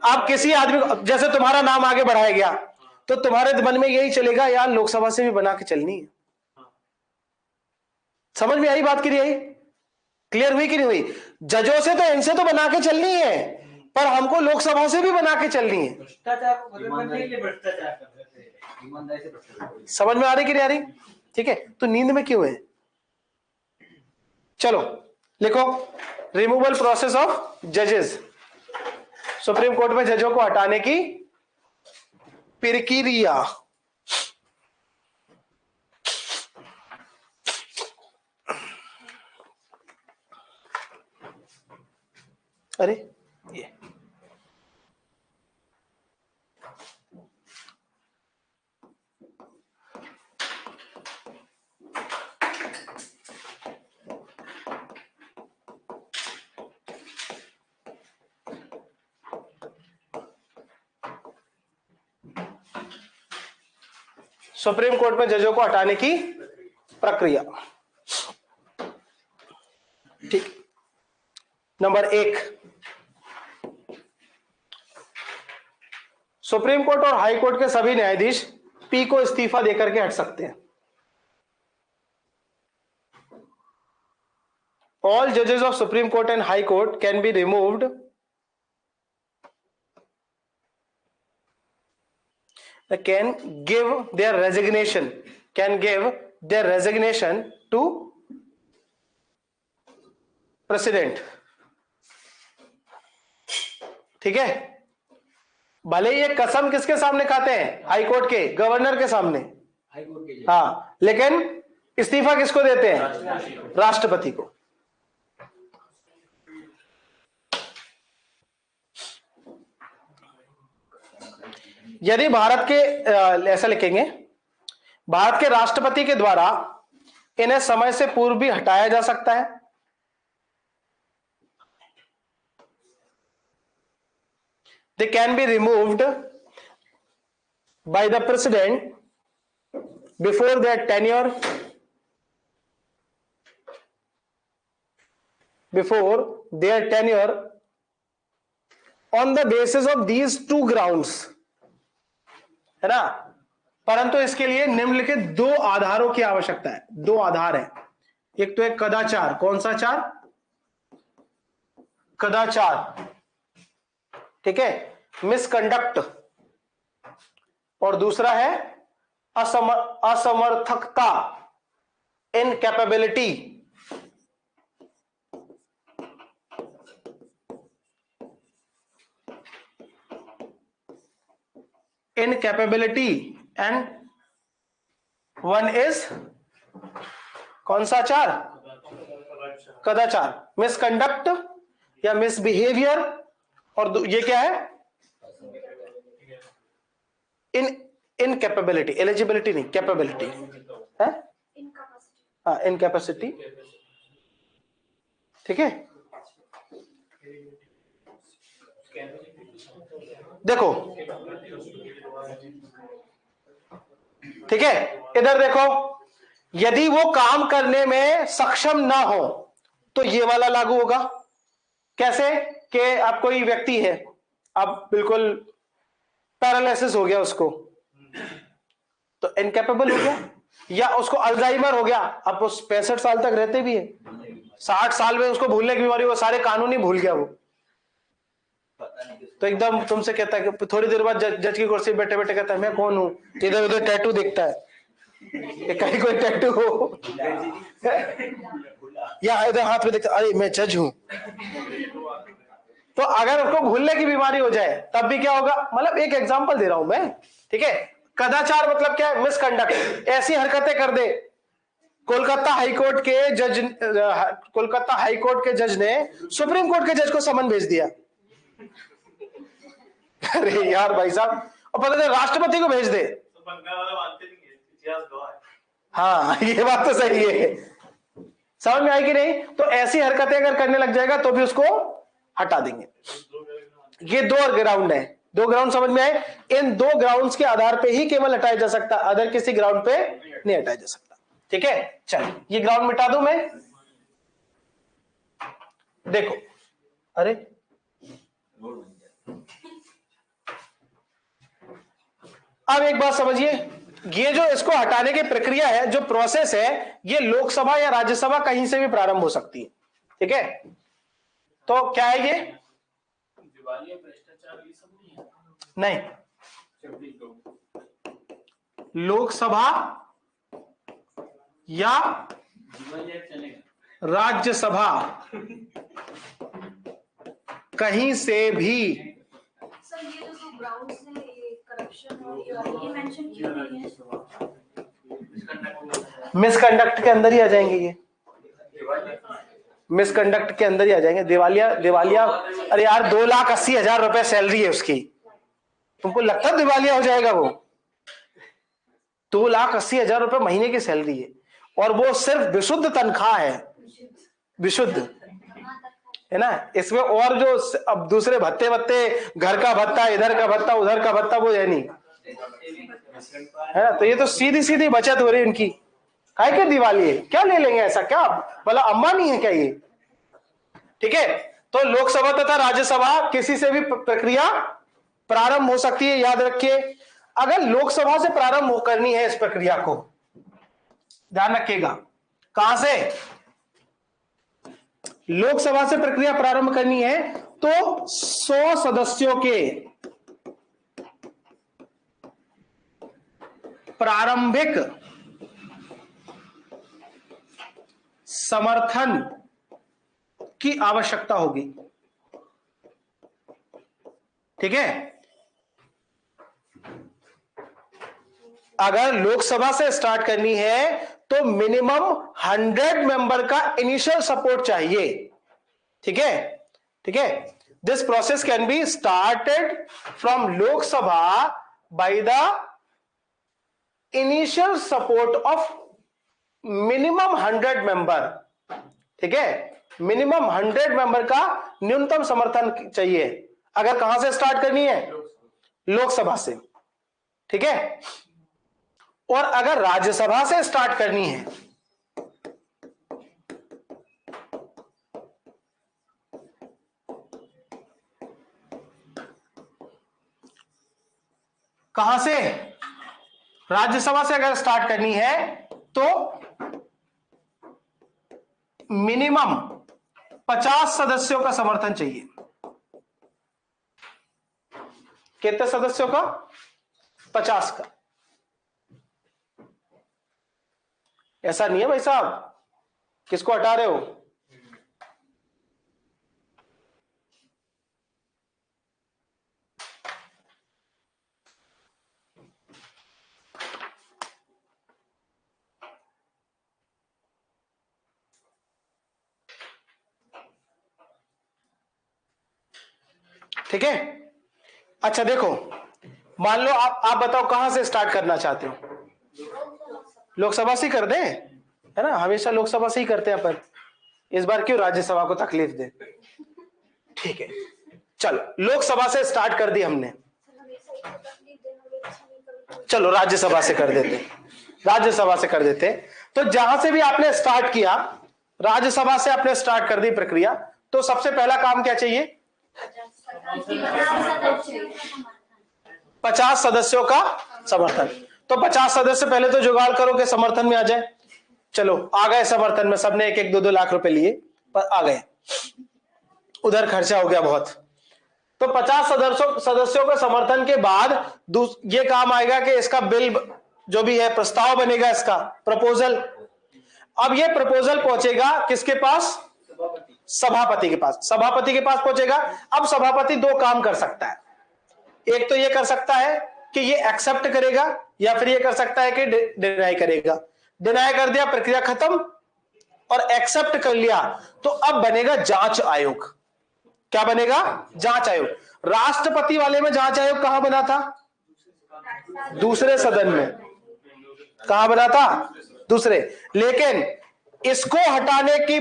अब किसी आदमी को, जैसे तुम्हारा नाम आगे बढ़ाया गया तो तुम्हारे मन में यही चलेगा यार लोकसभा से भी बना के चलनी है। समझ में आई बात की नहीं आई? क्लियर हुई कि नहीं हुई? जजों से तो इनसे तो बना के चलनी है, पर हमको लोकसभा से भी बना के चलनी है। भ्रष्टाचार को खत्म करने के लिए भ्रष्टाचार कर रहे थे, ईमानदारी से भ्रष्टाचार। समझ में आ रही कि नहीं आ रही? ठीक है, तो नींद में क्यों है? चलो लिखो, रिमूवल प्रोसेस ऑफ जजेस, सुप्रीम कोर्ट में जजों को हटाने की प्रक्रिया। अरे ये सुप्रीम कोर्ट में जजों को हटाने की प्रक्रिया, ठीक। नंबर 1, सुप्रीम कोर्ट और हाई कोर्ट के सभी न्यायाधीश पी को इस्तीफा देकर के हट सकते हैं। All judges of Supreme Court and High Court can be removed can give their resignation to president, ठीक है। भले ही ये कसम किसके सामने खाते हैं? हाई कोर्ट के गवर्नर के सामने, हाई कोर्ट के, हाँ, लेकिन इस्तीफा किसको देते हैं? राष्ट्रपति को। यदि भारत के ऐसा लिखेंगे, भारत के राष्ट्रपति के द्वारा इन्हें समय से पूर्व भी हटाया जा सकता है। They can be removed by the president before their tenure, on the basis of these 2 grounds, है ना। परंतु इसके लिए निम्नलिखित 2 आधारों की आवश्यकता है। 2 आधार है, एक तो है कदाचार। कौन सा चार? कदाचार, ठीक है। मिसकंडक्ट, और दूसरा है असमर्थकता, incapability. Incapability and one is कौन सा आचार? कदाचार, मिसकंडक्ट या मिसबिहेवियर। और ये क्या है? इनकैपेबिलिटी, एलिजिबिलिटी नहीं, कैपेबिलिटी है, हाँ इनकैपेसिटी। ठीक है, देखो ठीक है, इधर देखो, यदि वो काम करने में सक्षम ना हो तो ये वाला लागू होगा। कैसे कि अब कोई व्यक्ति है, अब बिल्कुल पैरालिसिस हो गया उसको, तो इनकैपेबल हो गया, या उसको अल्जाइमर हो गया, अब उस 65 साल तक रहते भी है, 60 साल में उसको भूलने की बीमारी, वो सारे कानून ही भूल गया वो, तो एकदम तुमसे कहता है कि थोड़ी देर बाद जज की कुर्सी बैठे बैठे कहता है मैं कौन हूं, इधर उधर टैटू दिखता है, कहीं कोई टैटू हो या इधर हाथ में दिखता, अरे मैं जज हूं। तो अगर उसको भूलने की बीमारी हो जाए तब भी क्या होगा? मतलब एक एग्जांपल दे रहा हूं मैं, ठीक है। कदाचार मतलब क्या है? मिसकंडक्ट, ऐसी हरकतें कर दे। कोलकाता हाईकोर्ट के जज ने सुप्रीम कोर्ट के जज को समन भेज दिया। अरे यार भाई साहब, और पता नहीं राष्ट्रपति को भेज दे। तो बंगाल वाला मानते नहीं है, इतिहास गवाह है। हाँ ये बात तो सही है, समझ में आई कि नहीं? तो ऐसी हरकतें अगर करने लग जाएगा तो भी उसको हटा देंगे। ये दो ग्राउंड है, दो ग्राउंड समझ में आए? इन दो ग्राउंड्स के आधार पे ही केवल हटाया जा सकता, अदर किसी ग्राउंड पे नहीं हटाया जा सकता। ठीक है, चल ये ग्राउंड मिटा दूं मैं। देखो, अरे अब एक बात समझिए, ये जो इसको हटाने की प्रक्रिया है, जो प्रोसेस है, ये लोकसभा या राज्यसभा कहीं से भी प्रारंभ हो सकती है। ठीक है, तो क्या है ये? दिवालिया, भ्रष्टाचार, ये सब नहीं है। नहीं, लोकसभा या राज्यसभा कहीं से भी। सर ये जो ग्राउंड्स हैं, ये करप्शन और ये मेंशन क्यों नहीं है? मिसकंडक्ट के अंदर ही आ जाएंगे, ये मिसकंडक्ट के अंदर ही आ जाएंगे। दिवालिया, अरे यार 2,80,000 रुपए सैलरी है उसकी, तुमको लगता है दिवालिया हो जाएगा वो? 2,80,000 रुपए महीने की सैलरी है, और वो सिर्फ विशुद्ध तनख्वाह है, विशुद्ध है ना। इसमें और जो अब दूसरे भत्ते घर का भत्ता, इधर का भत्ता, उधर का भत्ता, वो है नहीं, है ना। तो ये तो सीधी सीधी बचत हो रही है इनकी। काय के दिवाली है, क्या ले लेंगे ऐसा? क्या भला अंबानी है क्या ये? ठीक है, तो लोकसभा तथा राज्यसभा किसी से भी प्रक्रिया प्रारंभ हो सकती है, याद रखिए। अगर लोकसभा से प्रारंभ करनी है इस प्रक्रिया को, ध्यान रखिएगा, कहां से? लोकसभा से प्रक्रिया प्रारंभ करनी है तो 100 सदस्यों के प्रारंभिक समर्थन की आवश्यकता होगी। ठीक है, अगर लोकसभा से स्टार्ट करनी है तो मिनिमम 100 मेंबर का इनिशियल सपोर्ट चाहिए। ठीक है, ठीक है। This process can be started from Lok Sabha by the initial support of minimum 100 member. ठीक है, मिनिमम 100 मेंबर का न्यूनतम समर्थन चाहिए। अगर कहां से स्टार्ट करनी है? लोकसभा से। ठीक है, और अगर राज्यसभा से स्टार्ट करनी है कहां से? राज्यसभा से अगर स्टार्ट करनी है तो मिनिमम 50 सदस्यों का समर्थन चाहिए। कितने सदस्यों का? 50 का। ऐसा नहीं है भाई साहब, किसको हटा रहे हो? ठीक है, अच्छा देखो, मान लो आप बताओ कहां से स्टार्ट करना चाहते हो? लोकसभा से कर दें, है ना, हमेशा लोकसभा से ही करते हैं अपन, इस बार क्यों राज्यसभा को तकलीफ दे? ठीक है, चलो लोकसभा से स्टार्ट कर दी हमने, चलो राज्यसभा से कर देते, राज्यसभा से कर देते। तो जहां से भी आपने स्टार्ट किया, राज्यसभा से आपने स्टार्ट कर दी प्रक्रिया, तो सबसे पहला काम क्या चाहिए? 50 सदस्यों का समर्थन। तो 50 सदस्य पहले तो जुगाड़ करो कि समर्थन में आ जाए। चलो आ गए समर्थन में, सबने 1-1, 2-2 लाख रुपए लिए, पर आ गए, उधर खर्चा हो गया बहुत। तो 50 सदस्यों के समर्थन के बाद ये काम आएगा कि इसका बिल जो भी है, प्रस्ताव बनेगा, इसका प्रपोजल। अब ये प्रपोजल पहुंचेगा किसके पास? सभापति के पास। सभापति के पास पहुंचेगा। अब सभापति दो काम कर सकता है, एक तो ये कर सकता है कि ये एक्सेप्ट करेगा, या फिर ये कर सकता है कि डिनाई करेगा। डिनाई कर दिया, प्रक्रिया खत्म, और एक्सेप्ट कर लिया तो अब बनेगा जांच आयोग। क्या बनेगा? जांच आयोग। राष्ट्रपति वाले में जांच आयोग कहां बना था? दूसरे सदन में। कहां बना था? दूसरे। लेकिन इसको हटाने की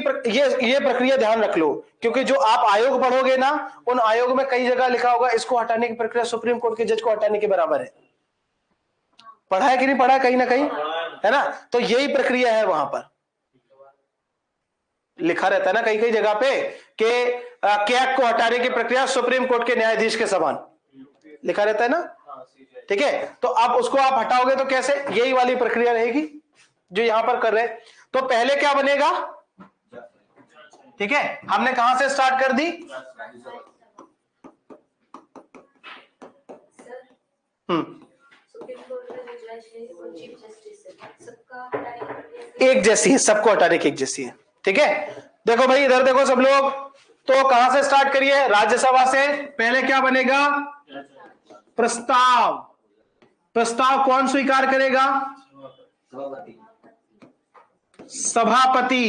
ये प्रक्रिया ध्यान रख लो, क्योंकि जो आप आयोग पढ़ोगे ना, उन आयोग में कई जगह लिखा होगा इसको हटाने की प्रक्रिया सुप्रीम कोर्ट के जज को हटाने के बराबर है। पढ़ा है कि नहीं पढ़ा? कहीं ना कहीं है ना। तो यही प्रक्रिया है, वहां पर लिखा रहता है ना कई कई जगह पे कि कैग को हटाने की प्रक्रिया सुप्रीम कोर्ट के न्यायाधीश के समान लिखा रहता है ना। ठीक है, तो अब उसको आप हटाओगे तो कैसे? यही वाली प्रक्रिया रहेगी जो यहां पर कर रहे। तो पहले क्या बनेगा? ठीक है, हमने कहां से स्टार्ट कर दी? एक जैसी है, सबको हटाने की एक जैसी है। ठीक है, देखो भाई इधर देखो सब लोग, तो कहां से स्टार्ट करिए? राज्यसभा से। पहले क्या बनेगा? प्रस्ताव। प्रस्ताव कौन स्वीकार करेगा? सभापति।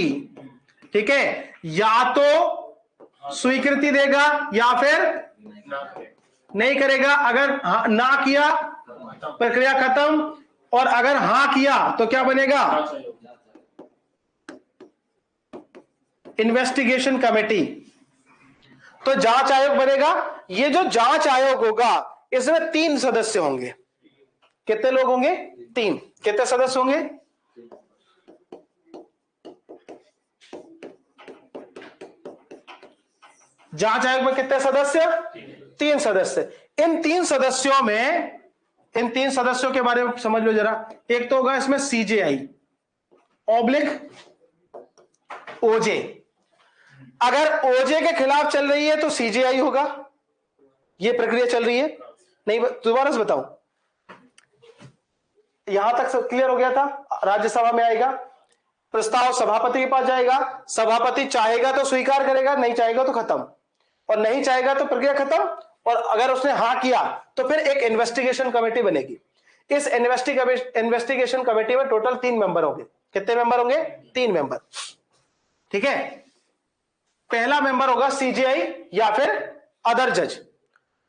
ठीक है, या तो स्वीकृति देगा या फिर नहीं करेगा। अगर ना किया प्रक्रिया खत्म, और अगर हां किया तो क्या बनेगा? Investigation committee. तो जांच आयोग बनेगा। ये जो जांच आयोग होगा इसमें 3 सदस्य होंगे। कितने लोग होंगे? 3। कितने सदस्य होंगे? जांच आयोग में कितने सदस्य? 3 सदस्य। इन 3 सदस्यों में, इन 3 सदस्यों के बारे में समझ लो जरा। एक तो होगा इसमें CJI ऑब्लिक OJ। अगर OJ के खिलाफ चल रही है तो CJI होगा। ये प्रक्रिया चल रही है नहीं? दोबारा से बताऊं, यहां तक सब क्लियर हो गया था? राज्यसभा में आएगा, प्रस्ताव सभापति के पास जाएगा, सभापति चाहेगा तो स्वीकार करेगा, नहीं चाहेगा तो खत्म, और नहीं चाहेगा तो प्रक्रिया खत्म। और अगर उसने हां किया तो फिर एक इन्वेस्टिगेशन कमेटी बनेगी। इस इन्वेस्टिगेशन कमेटी में टोटल 3 मेंबर होंगे। कितने मेंबर होंगे? 3 मेंबर। ठीक है, पहला मेंबर होगा CJI या फिर अदर जज,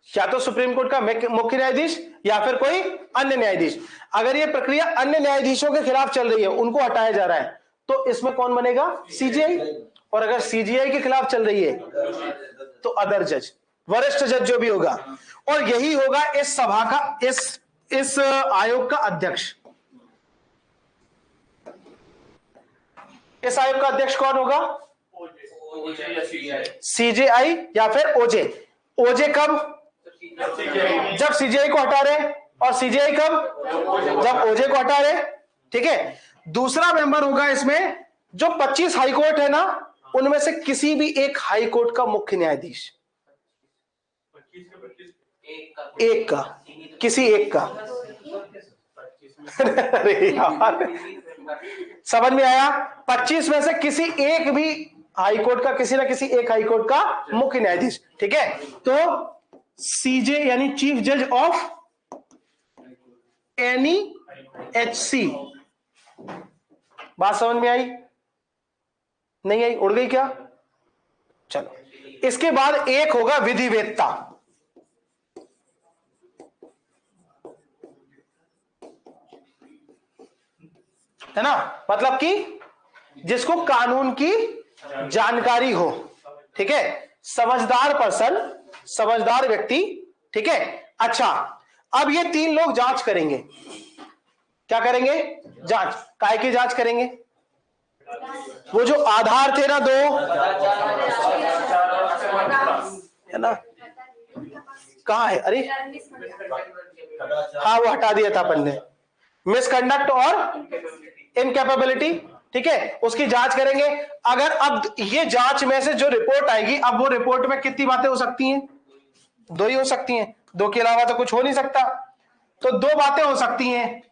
या तो सुप्रीम कोर्ट का मुख्य न्यायाधीश या फिर कोई अन्य न्यायाधीश। अगर यह प्रक्रिया अन्य न्यायाधीशों के खिलाफ चल रही है, उनको हटाया जा रहा है, तो इसमें कौन बनेगा? CJI। और अगर CJI के खिलाफ चल रही है तो अदर जज, वरिष्ठ जज जो भी होगा। और यही होगा इस सभा का, इस आयोग का अध्यक्ष। इस आयोग का अध्यक्ष कौन होगा? CJI या फिर OJ। OJ कब? जब CJI को हटा रहे। और CJI कब? जब OJ को हटा रहे। ठीक है, दूसरा मेंबर होगा इसमें जो 25 हाईकोर्ट है ना, उनमें से किसी भी एक हाईकोर्ट का मुख्य न्यायाधीश। एक का, किसी एक का। अरे यार, समझ में आया? 25 में से किसी एक भी हाईकोर्ट का, किसी ना किसी एक हाईकोर्ट का मुख्य न्यायाधीश, ठीक है। तो सीजे यानी चीफ जज ऑफ एनी HC। बात समझ में आई? नहीं आई? उड़ गई क्या? चलो, इसके बाद एक होगा विधिवेत्ता, है ना, मतलब कि जिसको कानून की जानकारी हो, ठीक है, समझदार पर्सन, समझदार व्यक्ति, ठीक है। अच्छा, अब ये तीन लोग जांच करेंगे। क्या करेंगे? जांच। काय की जांच करेंगे? वो जो आधार थे ना दो, है ना, कहां है? अरे हाँ, वो हटा दिया था अपन ने, मिसकंडक्ट और इनकैपेबिलिटी, ठीक है, उसकी जांच करेंगे। अगर अब ये जांच में से जो रिपोर्ट आएगी, अब वो रिपोर्ट में कितनी बातें हो सकती हैं? दो ही हो सकती हैं, दो के अलावा तो कुछ हो नहीं सकता। तो दो बातें हो सकती हैं,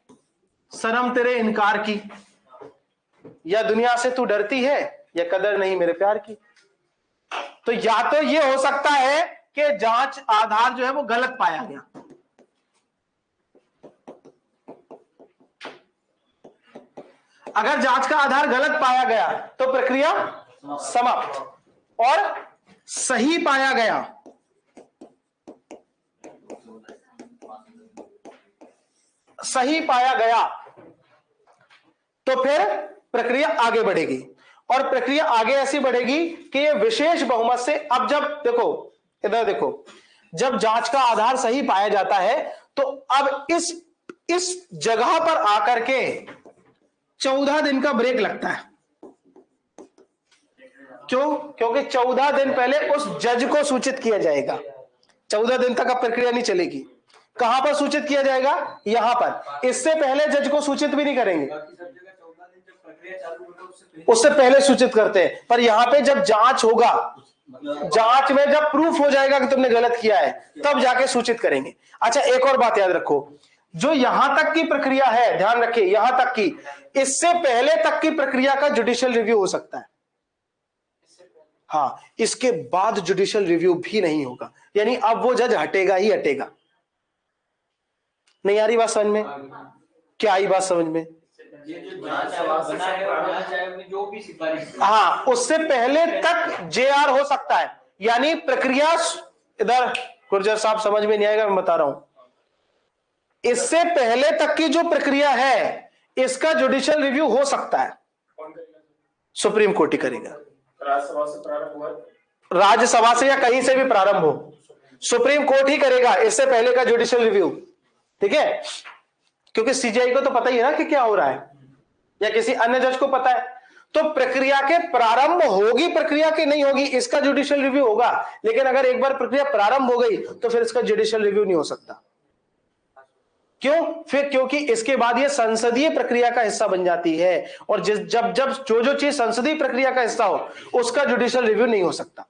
शर्म तेरे इनकार की, या दुनिया से तू डरती है, या कदर नहीं मेरे प्यार की। तो या तो ये हो सकता है कि जांच आधार जो है वो गलत पाया गया, अगर जांच का आधार गलत पाया गया तो प्रक्रिया समाप्त, और सही पाया गया तो फिर प्रक्रिया आगे बढ़ेगी। और प्रक्रिया आगे ऐसी बढ़ेगी कि ये विशेष बहुमत से, अब जब देखो, इधर देखो, जब जांच का आधार सही पाया जाता है तो अब इस जगह पर आकर के 14 दिन का ब्रेक लगता है। क्यों? क्योंकि 14 दिन पहले उस जज को सूचित किया जाएगा। 14 दिन तक अब प्रक्रिया नहीं चलेगी। कहां पर सूचित किया जाएगा? यहां पर। इससे पहले जज को सूचित भी नहीं करेंगे, उससे पहले सूचित करते हैं। पर यहां पे जब जांच होगा, जांच में जब प्रूफ हो जाएगा कि तुमने गलत किया है, तब जाके सूचित करेंगे। अच्छा, एक और बात याद रखो, जो यहां तक की प्रक्रिया है, ध्यान रखिए, यहां तक की, इससे पहले तक की प्रक्रिया का जुडिशियल रिव्यू हो सकता है। हाँ, इसके बाद जुडिशियल रिव्यू भी नहीं होगा, यानी अब वो जज हटेगा ही हटेगा। नहीं आ रही बात समझ में? क्या आई बात समझ में? हाँ, उससे पहले तक JR हो सकता है, यानी प्रक्रिया, इधर गुर्जर साहब समझ में नहीं आएगा, मैं बता रहा हूं, इससे पहले तक की जो प्रक्रिया है इसका जुडिशियल रिव्यू हो सकता है, सुप्रीम कोर्ट ही करेगा। राज्यसभा से प्रारंभ हुआ, राज्यसभा से या कहीं से भी प्रारंभ हो, सुप्रीम कोर्ट ही करेगा इससे पहले का जुडिशियल रिव्यू, ठीक है। क्योंकि CJI को तो पता ही है ना कि क्या हो रहा है, या किसी अन्य जज को पता है। तो प्रक्रिया के प्रारंभ होगी, प्रक्रिया की नहीं होगी, इसका जुडिशियल रिव्यू होगा। लेकिन अगर एक बार प्रक्रिया प्रारंभ हो गई तो फिर इसका जुडिशियल रिव्यू नहीं हो सकता। क्यों? फिर क्योंकि इसके बाद ये संसदीय प्रक्रिया का हिस्सा बन जाती है, और जब जब जो चीज संसदीय प्रक्रिया का हिस्सा हो उसका जुडिशियल रिव्यू नहीं हो सकता।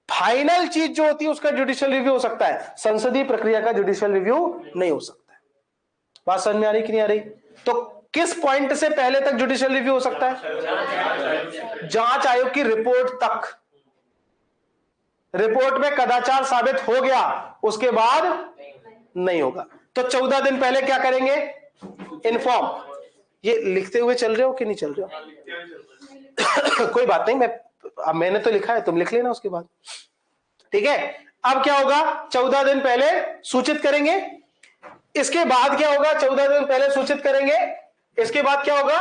फाइनल चीज जो होती है उसका जुडिशियल रिव्यू हो सकता है, संसदीय प्रक्रिया का जुडिशियल रिव्यू नहीं हो सकता है। बात समझ में आ रही कि नहीं आ रही? तो किस पॉइंट से पहले तक जुडिशियल रिव्यू हो सकता है? जांच आयोग की रिपोर्ट तक। रिपोर्ट में कदाचार साबित हो गया, उसके बाद नहीं होगा। तो 14 दिन पहले क्या करेंगे? इन्फॉर्म। ये लिखते हुए चल रहे हो कि नहीं चल रहे हो? कोई बात नहीं, मैंने तो लिखा है, तुम लिख लेना उसके बाद, ठीक है। अब क्या होगा? 14 दिन पहले सूचित करेंगे। इसके बाद क्या होगा? 14 दिन पहले सूचित करेंगे, इसके बाद क्या होगा?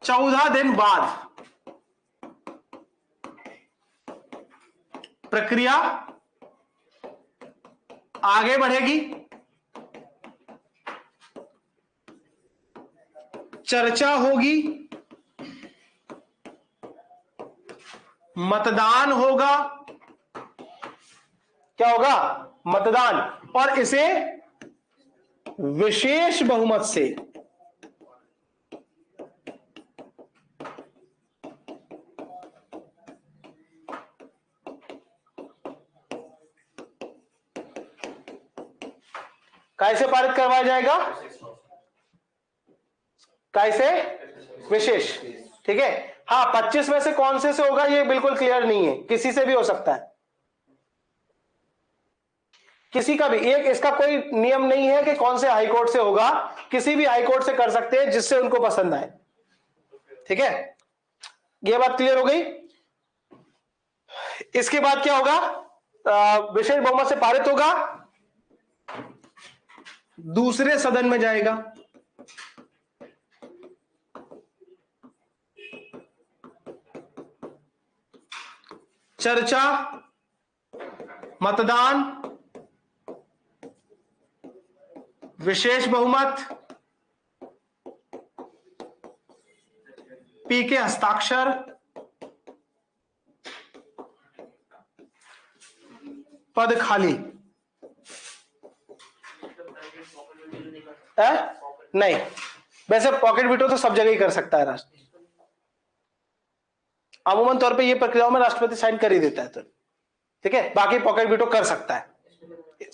14 दिन बाद प्रक्रिया आगे बढ़ेगी, चर्चा होगी, मतदान होगा। क्या होगा? मतदान, और इसे विशेष बहुमत से कैसे पारित करवाया जाएगा? कैसे? विशेष। ठीक है। हाँ, 25 में से कौन से होगा ये बिल्कुल क्लियर नहीं है, किसी से भी हो सकता है, किसी का भी। एक इसका कोई नियम नहीं है कि कौन से हाईकोर्ट से होगा, किसी भी हाईकोर्ट से कर सकते हैं जिससे उनको पसंद आए। ठीक है, ये बात क्लियर हो गई। इसके बाद क्या होगा? विशेष बहुमत से पारित होगा, दूसरे सदन में जाएगा, चर्चा, मतदान, विशेष बहुमत, पी के हस्ताक्षर, पद खाली। नहीं, वैसे पॉकेट वीटो तो सब जगह ही कर सकता है राष्ट्र, अमूमन तौर पे ये प्रक्रियाओं में राष्ट्रपति साइन कर ही देता है तो। ठीक है, बाकी पॉकेट वीटो कर सकता है,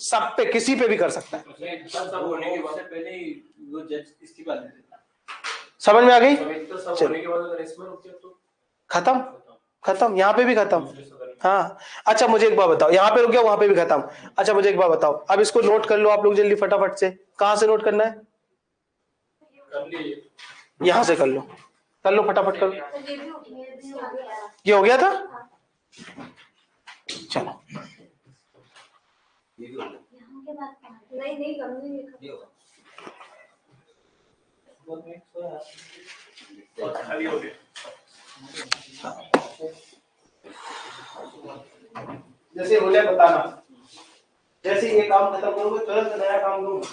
सब पे, किसी पे भी कर सकता है। समझ में आ गई? खत्म, खत्म, यहाँ पे भी खत्म। हाँ, अच्छा मुझे एक बात बताओ, यहाँ पे रुक गया, वहां पे भी खत्म। अच्छा मुझे एक बात बताओ, अब इसको नोट कर लो आप लोग जल्दी फटाफट से। कहां से नोट करना है? यहां से कर लो फटाफट कर लो। ये हो गया था, चलो। नहीं करूंगी। जैसे हो जाए बताना, जैसे ये काम खत्म करोगे तुरंत नया काम करूंगा।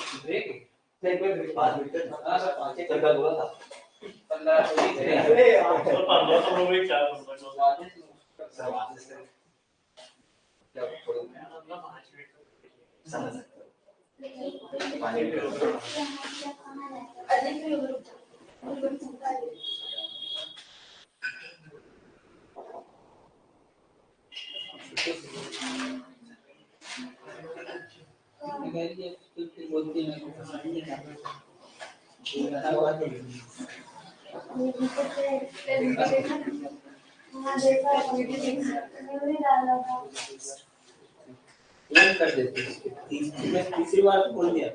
कर देते तीसरी बार बोल दिया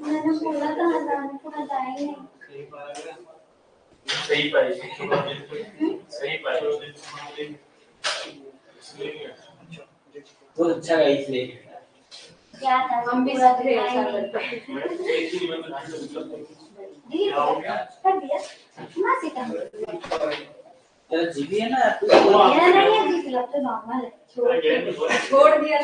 मैंने बोला था पूरा जाएंगे। सही पाई, सही पाई। बहुत अच्छा है इसलिए। क्या था हम भी साथ थे कर दिया मासी का तेरा जीबी है ना, मेरा नहीं है जीबी, अब तो नॉर्मल है। छोड़ दिया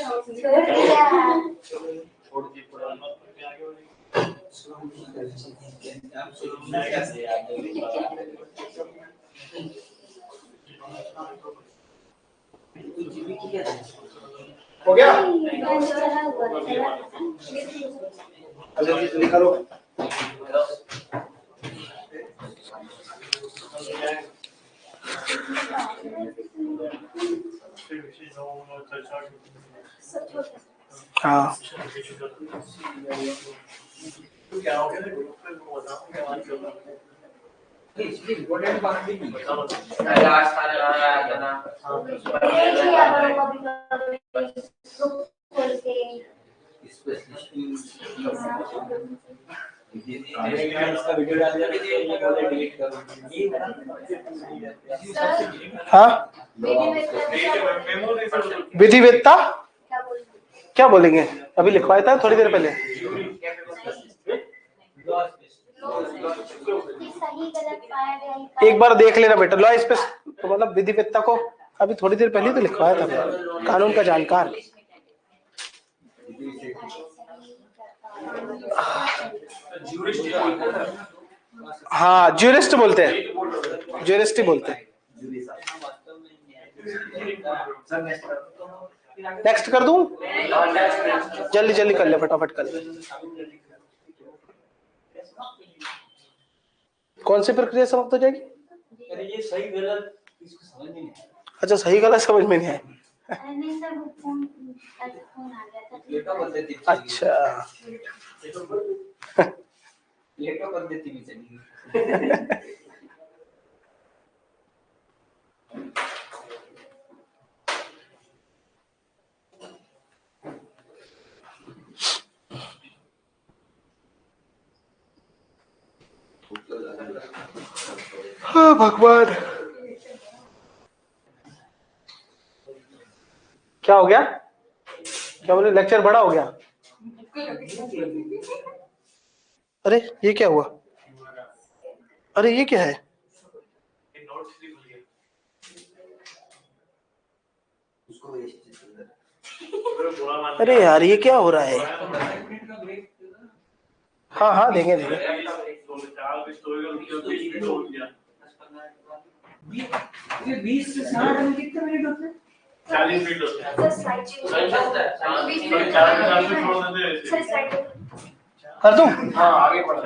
हो गया? अच्छा निकालो। हाँ, इम्पोर्टेंट बात भी नहीं इसका वीडियो डाल दिया तो डिलीट करो। हाँ, विधिवेत्ता क्या बोलेंगे? अभी लिखवाया था थोड़ी देर पहले। एक बार देख लेना बेटा, लॉ इस पे तो मतलब विधिवेत्ता को अभी थोड़ी देर पहले तो लिखवाया था, कानून का जानकार। हाँ, ज्यूरिस्ट बोलते हैं, ज्यूरिस्ट ही बोलते हैं। नेक्स्ट कर दूं? जल्दी जल्दी कर ले, फटाफट कर ले। कौन सी प्रक्रिया समाप्त हो जाएगी? अरे ये सही गलत इसको समझ नहीं है। अच्छा, सही गलत समझ में नहीं आया। नहीं सर, वो फोन आ गया था। लेटो पद्धति अच्छा लेटो पद्धति भी चली। हाँ भगवान, क्या हो गया? क्या बोले? लेक्चर बड़ा हो गया? अरे ये क्या हुआ? अरे ये क्या है? अरे यार ये क्या हो रहा है? हाँ हाँ देंगे देंगे। ये 20 से 60 में कितने मिनट होते हैं? 40 मिनट होते हैं। Sir slide change sir slide कर दूं? हाँ आगे बढ़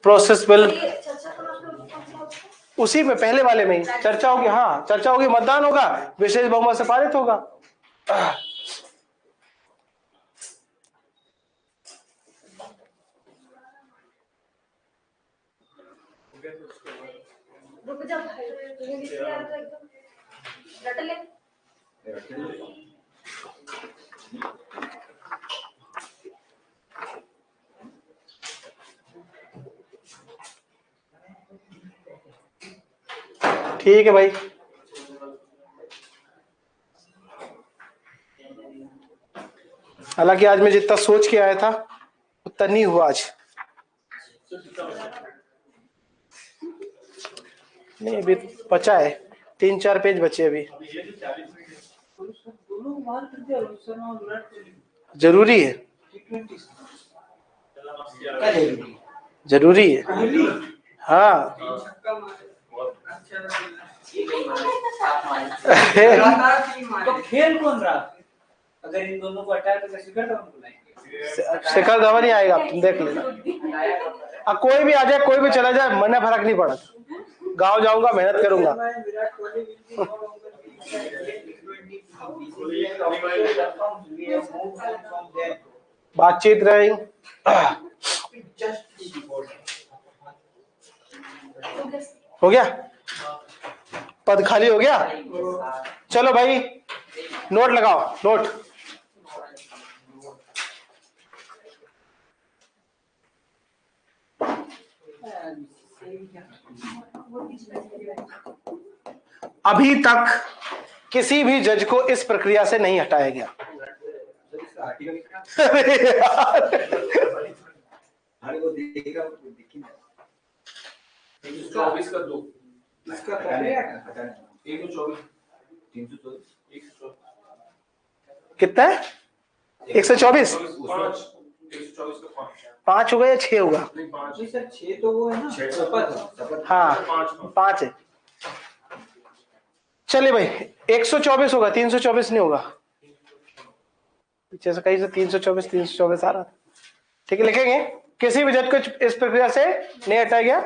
प्रोसेस बिल चर्चा करो आपको। उसी में पहले वाले में ही चर्चा होगी। हाँ चर्चा होगी, मतदान होगा, विशेष बहुमत से पारित होगा। रुक जा भाई, यार तो एकदम रट ले। ठीक है भाई। हालांकि आज मैं जितना सोच के आया था उतना नहीं हुआ आज। नहीं अभी बचा है, 3-4 पेज बचे अभी। जरूरी है, जरूरी है। हाँ तो खेल कौन रहा? अगर इन दोनों को हटाया तो शिखर धवन बुलाएंगे। शिखर धवन ही आएगा, तुम देख लेना। अब कोई भी आ जाए, कोई भी चला जाए, मने फर्क नहीं पड़ा। गांव जाऊंगा, मेहनत करूंगा। बातचीत रही। हो गया, पद खाली हो गया। चलो भाई नोट लगाओ, नोट। अभी तक किसी भी जज को इस प्रक्रिया से नहीं हटाया गया। कितना है? 124? 5 होगा या 6 होगा? सर 6 तो वो है ना, शपथ। हाँ 5 है। चलिए भाई 124 होगा, 324 नहीं होगा। पीछे से कहीं से 324 आ रहा था। ठीक है, लिखेंगे किसी भी जज को इस प्रक्रिया से नहीं हटाया गया।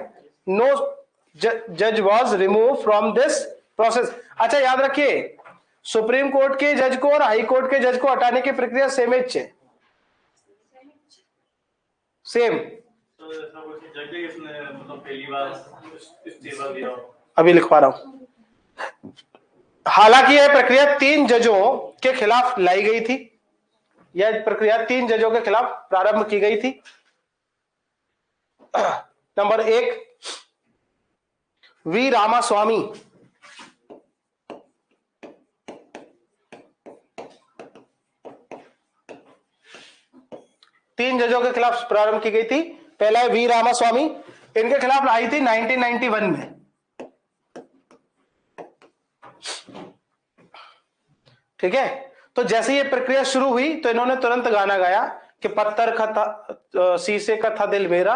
नो जज was remove from this process. अच्छा याद रखिए, सुप्रीम कोर्ट के जज को और हाई कोर्ट के जज को हटाने की प्रक्रिया सेम है। सेम। अभी लिखवा रहा हूं। हालांकि यह प्रक्रिया 3 जजों के खिलाफ लाई गई थी। यह प्रक्रिया 3 जजों के खिलाफ प्रारंभ की गई थी। नंबर 1 वी रामास्वामी, तीन जजों के खिलाफ प्रारंभ की गई थी। पहला है वी रामास्वामी, इनके खिलाफ आई थी 1991 में। ठीक है, तो जैसे ये प्रक्रिया शुरू हुई तो इन्होंने तुरंत गाना गाया कि पत्थर का था शीशे का था दिल मेरा,